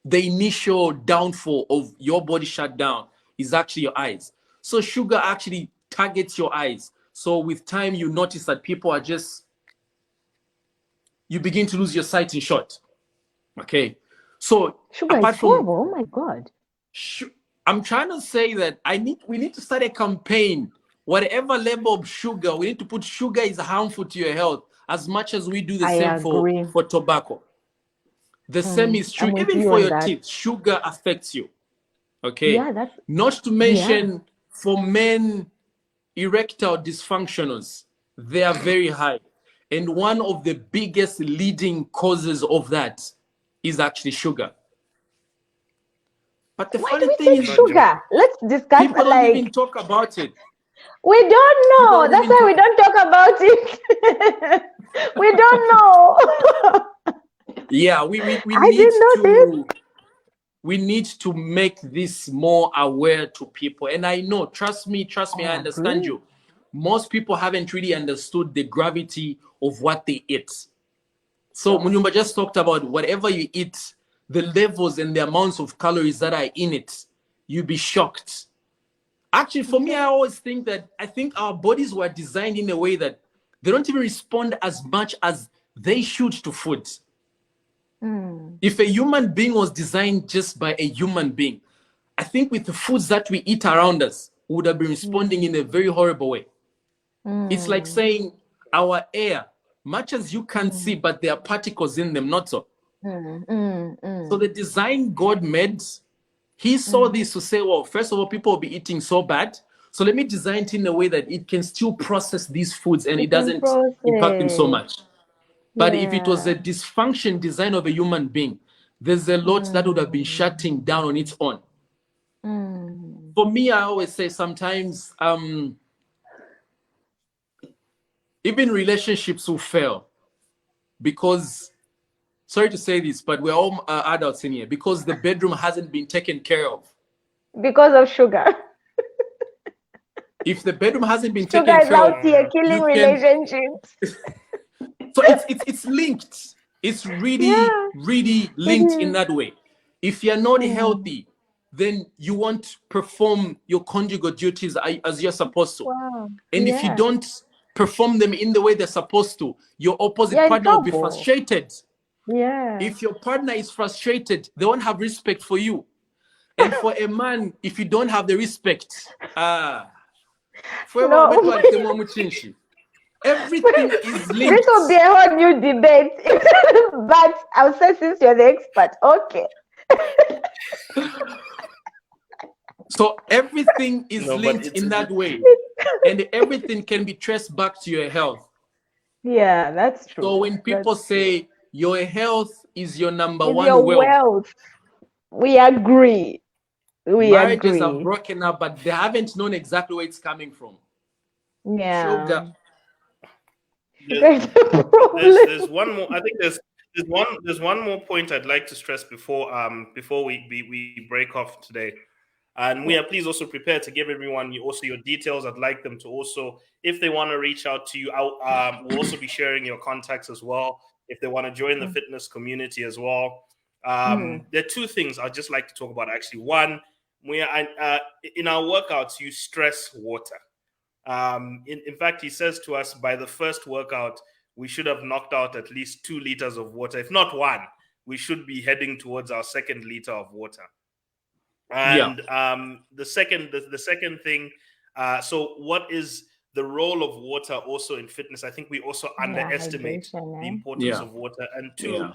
[SPEAKER 3] the initial downfall of your body shutdown is actually your eyes. So sugar actually targets your eyes. So with time, you notice that people are you begin to lose your sight in short. Okay. So
[SPEAKER 2] sugar is horrible. Oh my God.
[SPEAKER 3] I'm trying to say that we need to start a campaign. Whatever level of sugar, we need to put sugar is harmful to your health as much as we do the same for tobacco. The same is true. Even for your teeth, sugar affects you. Okay.
[SPEAKER 2] Yeah,
[SPEAKER 3] not to mention for men, erectile dysfunctionals, they are very high. And one of the biggest leading causes of that is actually sugar. But the funny thing is
[SPEAKER 2] sugar. Let's discuss.
[SPEAKER 3] People don't even talk about it.
[SPEAKER 2] We don't know. That's why we don't talk about it. We don't know.
[SPEAKER 3] Yeah, we need to make this more aware to people. And I know, trust me, I understand you. Most people haven't really understood the gravity of what they eat. So Munyumba just talked about whatever you eat, the levels and the amounts of calories that are in it, you'll be shocked. Actually, for me, I always think our bodies were designed in a way that they don't even respond as much as they should to food. If a human being was designed just by a human being, I think with the foods that we eat around us, we would have been responding in a very horrible way. It's like saying our air, much as you can see, but there are particles in them, not so. So the design God made, he saw this to say, well, first of all, people will be eating so bad. So let me design it in a way that it can still process these foods and it doesn't impact them so much. But if it was a dysfunction design of a human being, there's a lot that would have been shutting down on its own. For me, I always say sometimes even relationships will fail because, sorry to say this, but we're all adults in here, because the bedroom hasn't been taken care of.
[SPEAKER 2] Because of sugar.
[SPEAKER 3] If the bedroom hasn't been
[SPEAKER 2] sugar
[SPEAKER 3] taken care of,
[SPEAKER 2] out here killing relationships.
[SPEAKER 3] So it's linked. It's really linked in that way. If you're not healthy, then you won't perform your conjugal duties as you're supposed to. And if you don't perform them in the way they're supposed to, your opposite partner will be frustrated. If your partner is frustrated, they won't have respect for you. And for a man, if you don't have the respect, everything is linked.
[SPEAKER 2] This will be a whole new debate. But I'll say, since you're the expert, okay.
[SPEAKER 3] So everything is linked in that way. And everything can be traced back to your health.
[SPEAKER 2] Yeah, that's true.
[SPEAKER 3] So when people say your health is your number
[SPEAKER 2] Is
[SPEAKER 3] one
[SPEAKER 2] your
[SPEAKER 3] wealth.
[SPEAKER 2] wealth. We agree. We
[SPEAKER 3] Marriages have
[SPEAKER 2] agree.
[SPEAKER 3] broken up, but they haven't known exactly where it's coming from.
[SPEAKER 2] Yeah.
[SPEAKER 3] Sugar.
[SPEAKER 2] Sugar is a
[SPEAKER 1] There's
[SPEAKER 2] problem.
[SPEAKER 1] one more. I think there's one more point I'd like to stress before we break off today. And we are please also prepared to give everyone also your details. I'd like them to also, if they want to reach out to you, we'll also be sharing your contacts as well. If they want to join the fitness community as well, there are two things I'd just like to talk about. Actually, one, in our workouts, you stress water. In fact, he says to us by the first workout, we should have knocked out at least 2 liters of water. If not one, we should be heading towards our second liter of water. And the second thing, so what is the role of water also in fitness? I think we also underestimate
[SPEAKER 2] hydration,
[SPEAKER 1] the
[SPEAKER 2] eh?
[SPEAKER 1] importance of water. And two,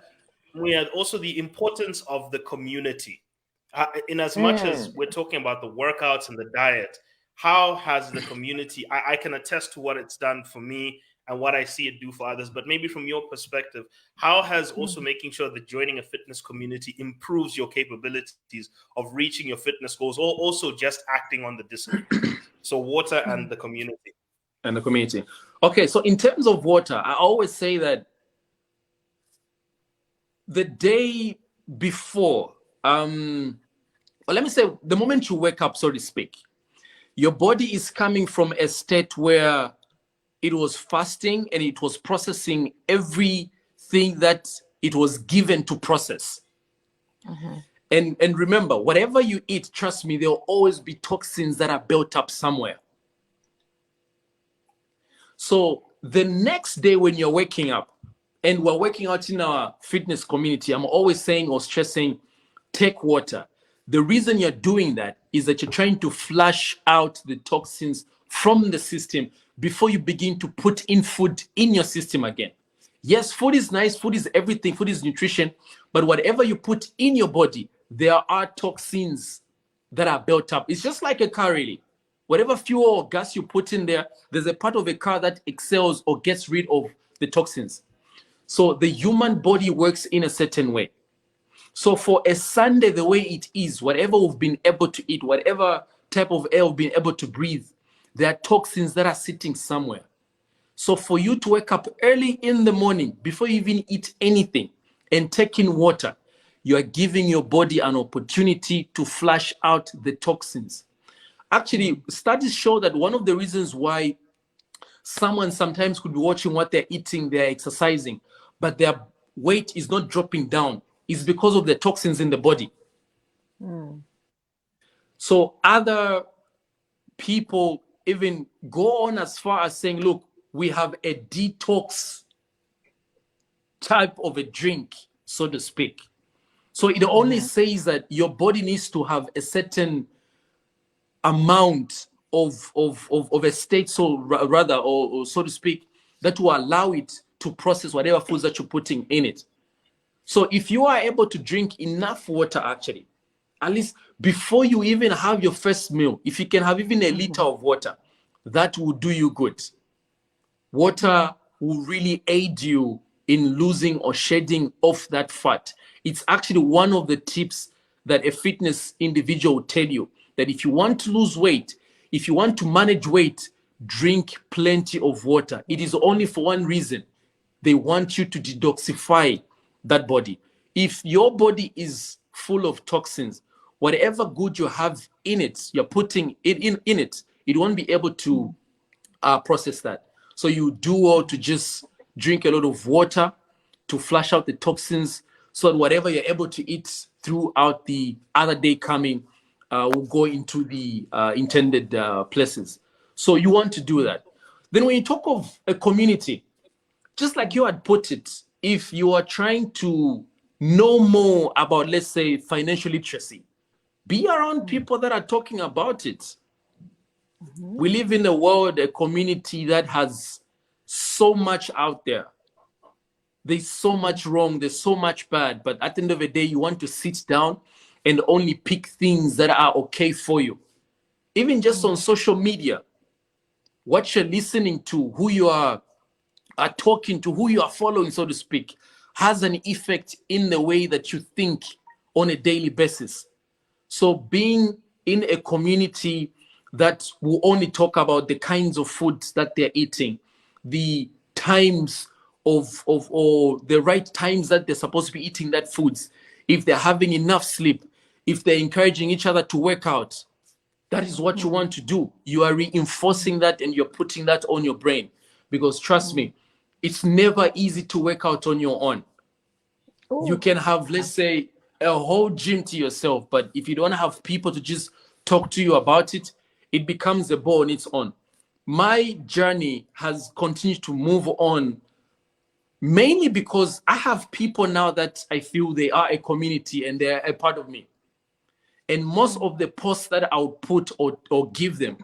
[SPEAKER 1] we have also the importance of the community. In as much as we're talking about the workouts and the diet, how has the community, I can attest to what it's done for me and what I see it do for others, but maybe from your perspective, how has also making sure that joining a fitness community improves your capabilities of reaching your fitness goals, or also just acting on the discipline? So water and the community.
[SPEAKER 3] And the community. Okay, so in terms of water, I always say that the day before, well, let me say the moment you wake up, so to speak, your body is coming from a state where it was fasting and it was processing everything that it was given to process. And remember, whatever you eat, trust me, there'll always be toxins that are built up somewhere. So the next day when you're waking up, and we're working out in our fitness community, I'm always saying or stressing, take water. The reason you're doing that is that you're trying to flush out the toxins from the system before you begin to put in food in your system again. Yes, food is nice, food is everything, food is nutrition, but whatever you put in your body, there are toxins that are built up. It's just like a car, really. Whatever fuel or gas you put in there, there's a part of a car that excels or gets rid of the toxins. So the human body works in a certain way. So for a Sunday, the way it is, whatever we've been able to eat, whatever type of air we've been able to breathe, there are toxins that are sitting somewhere. So for you to wake up early in the morning, before you even eat anything, and take in water, you are giving your body an opportunity to flush out the toxins. Actually, studies show that one of the reasons why someone sometimes could be watching what they're eating, they're exercising, but their weight is not dropping down, is because of the toxins in the body. So other people even go on as far as saying, look, we have a detox type of a drink, so to speak. So it only says that your body needs to have a certain amount of a state, so rather, or so to speak, that will allow it to process whatever foods that you're putting in it. So if you are able to drink enough water, actually, at least before you even have your first meal, if you can have even a liter of water, that will do you good. Water will really aid you in losing or shedding off that fat. It's actually one of the tips that a fitness individual will tell you, that if you want to lose weight, if you want to manage weight, drink plenty of water. It is only for one reason. They want you to detoxify that body. If your body is full of toxins, whatever good you have in it, you're putting it in it, it won't be able to process that. So you do well to just drink a lot of water to flush out the toxins, so that whatever you're able to eat throughout the other day coming will go into the intended places. So you want to do that. Then when you talk of a community, just like you had put it, if you are trying to know more about, let's say, financial literacy, be around people that are talking about it. We live in a world, a community that has so much out there. There's so much wrong, there's so much bad, but at the end of the day, you want to sit down and only pick things that are okay for you. Even just on social media, what you're listening to, who you are talking to, who you are following, so to speak. has an effect in the way that you think on a daily basis. So being in a community that will only talk about the kinds of foods that they're eating, the times or the right times that they're supposed to be eating that foods, if they're having enough sleep, if they're encouraging each other to work out, that is what you want to do. You are reinforcing that and you're putting that on your brain. Because trust me, it's never easy to work out on your own. You can have, let's say, a whole gym to yourself, but if you don't have people to just talk to you about it, it becomes a ball on its own. My journey has continued to move on, mainly because I have people now that I feel they are a community and they're a part of me. And most of the posts that I'll put or give them,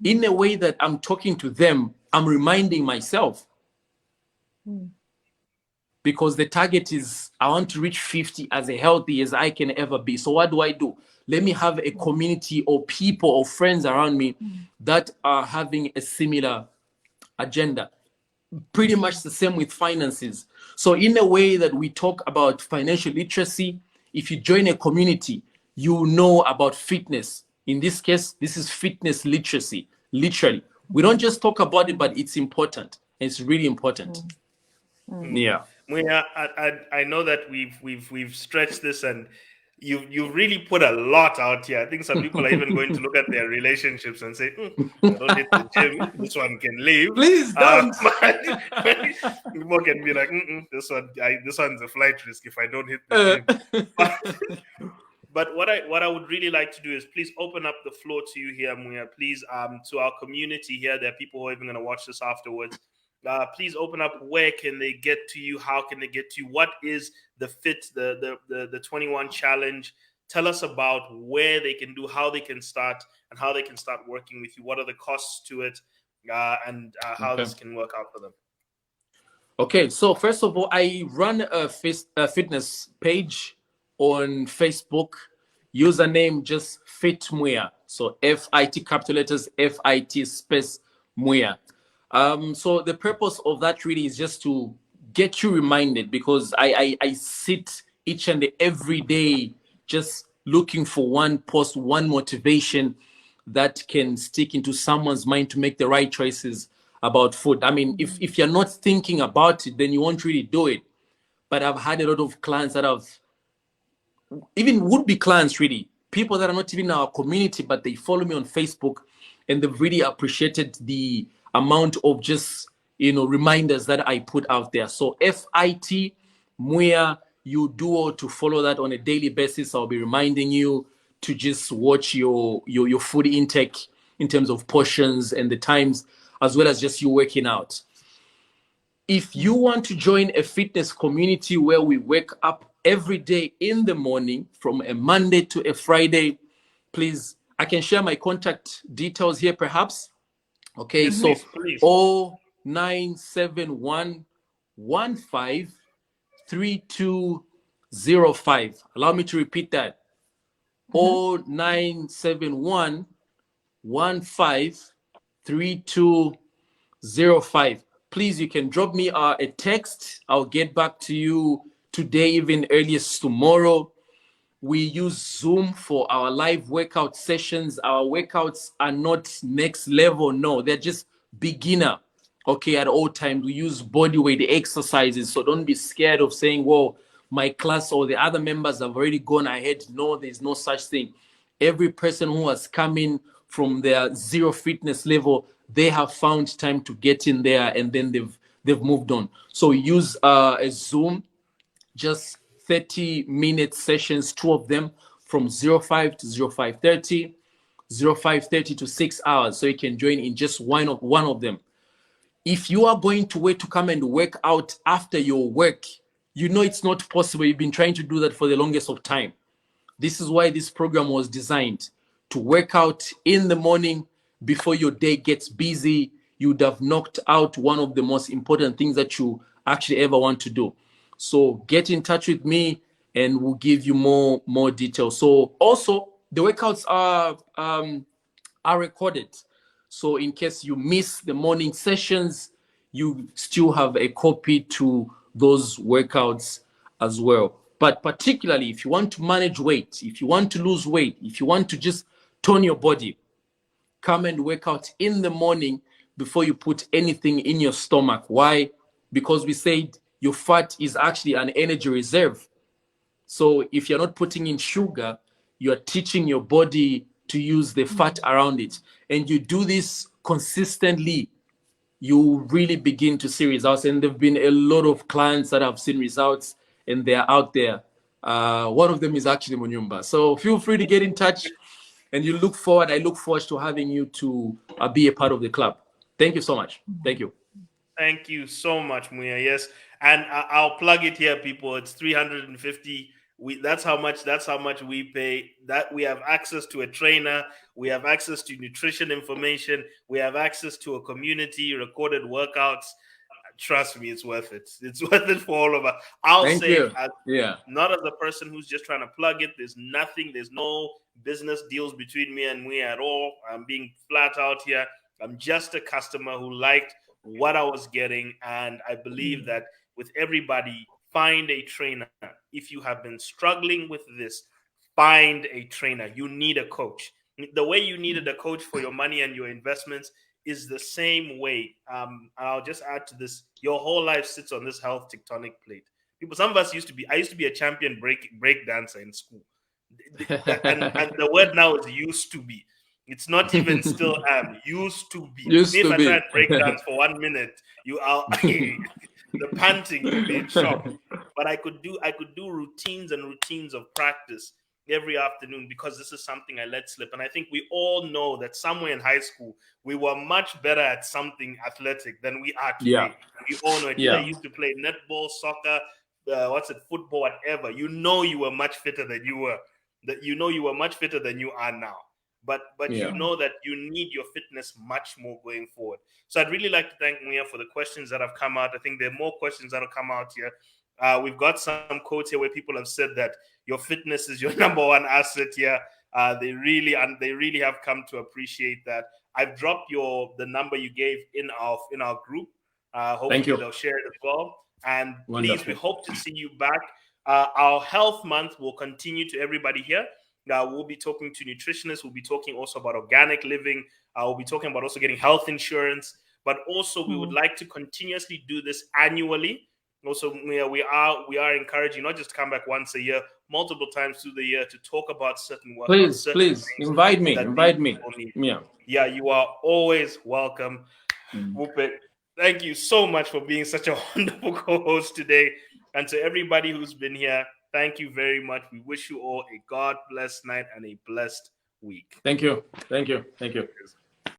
[SPEAKER 3] in a way that I'm talking to them, I'm reminding myself. Because the target is I want to reach 50 as healthy as I can ever be. So what do? Let me have a community or people or friends around me that are having a similar agenda. Pretty much the same with finances. So in a way that we talk about financial literacy, if you join a community, you know about fitness. In this case, this is fitness literacy, literally. We don't just talk about it, but it's important. It's really important. Yeah.
[SPEAKER 1] Mwiya, I know that we've stretched this, and you've really put a lot out here. I think some people are even going to look at their relationships and say, I don't hit the gym, this one can leave.
[SPEAKER 3] Please don't.
[SPEAKER 1] People can be like, this one's a flight risk if I don't hit the gym. But what I would really like to do is please open up the floor to you here, Mwiya. Please, to our community here, there are people who are even going to watch this afterwards. Please open up. Where can they get to you? How can they get to you? What is the the 21 challenge? Tell us about where they can do, how they can start, and how they can start working with you. What are the costs to it, and how this can work out for them?
[SPEAKER 3] Okay, so first of all, I run a fitness page on Facebook. Username just Fit Mwiya. So FIT capital letters FIT space Mwiya. So the purpose of that really is just to get you reminded, because I sit each and every day just looking for one post, one motivation that can stick into someone's mind to make the right choices about food. I mean, if you're not thinking about it, then you won't really do it. But I've had a lot of clients that have, even would-be clients really, people that are not even in our community, but they follow me on Facebook, and they've really appreciated the amount of just, reminders that I put out there. So FIT Mwiya, you do to follow that on a daily basis. I'll be reminding you to just watch your food intake in terms of portions and the times, as well as just you working out. If you want to join a fitness community where we wake up every day in the morning from a Monday to a Friday, please, I can share my contact details here perhaps. Okay,
[SPEAKER 1] Yes,
[SPEAKER 3] so
[SPEAKER 1] please.
[SPEAKER 3] 0971 3205. Allow me to repeat that. 0971 3205. Please, you can drop me a text. I'll get back to you today, even earliest tomorrow. We use Zoom for our live workout sessions. Our workouts are not next level. No, they're just beginner. Okay, at all times, we use body weight exercises. So don't be scared of saying, well, my class or the other members have already gone ahead. No, there's no such thing. Every person who has come in from their zero fitness level, they have found time to get in there, and then they've moved on. So use a Zoom, just 30-minute sessions, 2 of them, from 05 to 05:30, 05:30 to 6 hours. So you can join in just one of them. If you are going to wait to come and work out after your work, it's not possible. You've been trying to do that for the longest of time. This is why this program was designed, to work out in the morning before your day gets busy. You'd have knocked out one of the most important things that you actually ever want to do. So get in touch with me and we'll give you more details. So also the workouts are recorded. So in case you miss the morning sessions, you still have a copy to those workouts as well. But particularly if you want to manage weight, if you want to lose weight, if you want to just tone your body, come and work out in the morning before you put anything in your stomach. Why? Because we said your fat is actually an energy reserve. So if you're not putting in sugar, you're teaching your body to use the fat around it. And you do this consistently, you really begin to see results. And there've been a lot of clients that have seen results and they're out there. One of them is actually Munyumba. So feel free to get in touch, and I look forward to having you to be a part of the club. Thank you so much. Thank you.
[SPEAKER 1] Thank you so much, Mwiya. Yes, and I'll plug it here, people. It's 350. That's how much we pay. That we have access to a trainer, we have access to nutrition information, we have access to a community, recorded workouts. Trust me, it's worth it. It's worth it for all of us.
[SPEAKER 3] Thank you.
[SPEAKER 1] Not as a person who's just trying to plug it. There's no business deals between me and Mwiya at all. I'm being flat out here. I'm just a customer who liked what I was getting, and I believe that with everybody, find a trainer. If you have been struggling with this, find a trainer. You need a coach. The way you needed a coach for your money and your investments is the same way. And I'll just add to this: your whole life sits on this health tectonic plate. Some of us I used to be a champion break dancer in school, and the word now is used to be. It's not even still am. Used to be. If I try and break dance for 1 minute, you are the panting, you'll be in shock. But I could do routines and routines of practice every afternoon because this is something I let slip. And I think we all know that somewhere in high school we were much better at something athletic than we are today.
[SPEAKER 3] Yeah.
[SPEAKER 1] We all know it.
[SPEAKER 3] Yeah.
[SPEAKER 1] I used to play netball, soccer, football, whatever. You were much fitter than you were. You were much fitter than you are now. But you know that you need your fitness much more going forward. So I'd really like to thank Mwiya for the questions that have come out. I think there are more questions that will come out here. We've got some quotes here where people have said that your fitness is your number one asset here. They really have come to appreciate that. I've dropped the number you gave in our group. Hopefully they'll share it as well. And please, we hope to see you back. Our health month will continue to everybody here. We'll be talking to nutritionists. We'll be talking also about organic living. We'll be talking about also getting health insurance. But also, we would like to continuously do this annually. Also, we are encouraging not just to come back once a year, multiple times through the year to talk about certain work.
[SPEAKER 3] Please invite me.
[SPEAKER 1] Yeah, you are always welcome. Whoop Thank you so much for being such a wonderful co-host today. And to everybody who's been here, thank you very much. We wish you all a God-blessed night and a blessed week.
[SPEAKER 3] Thank you.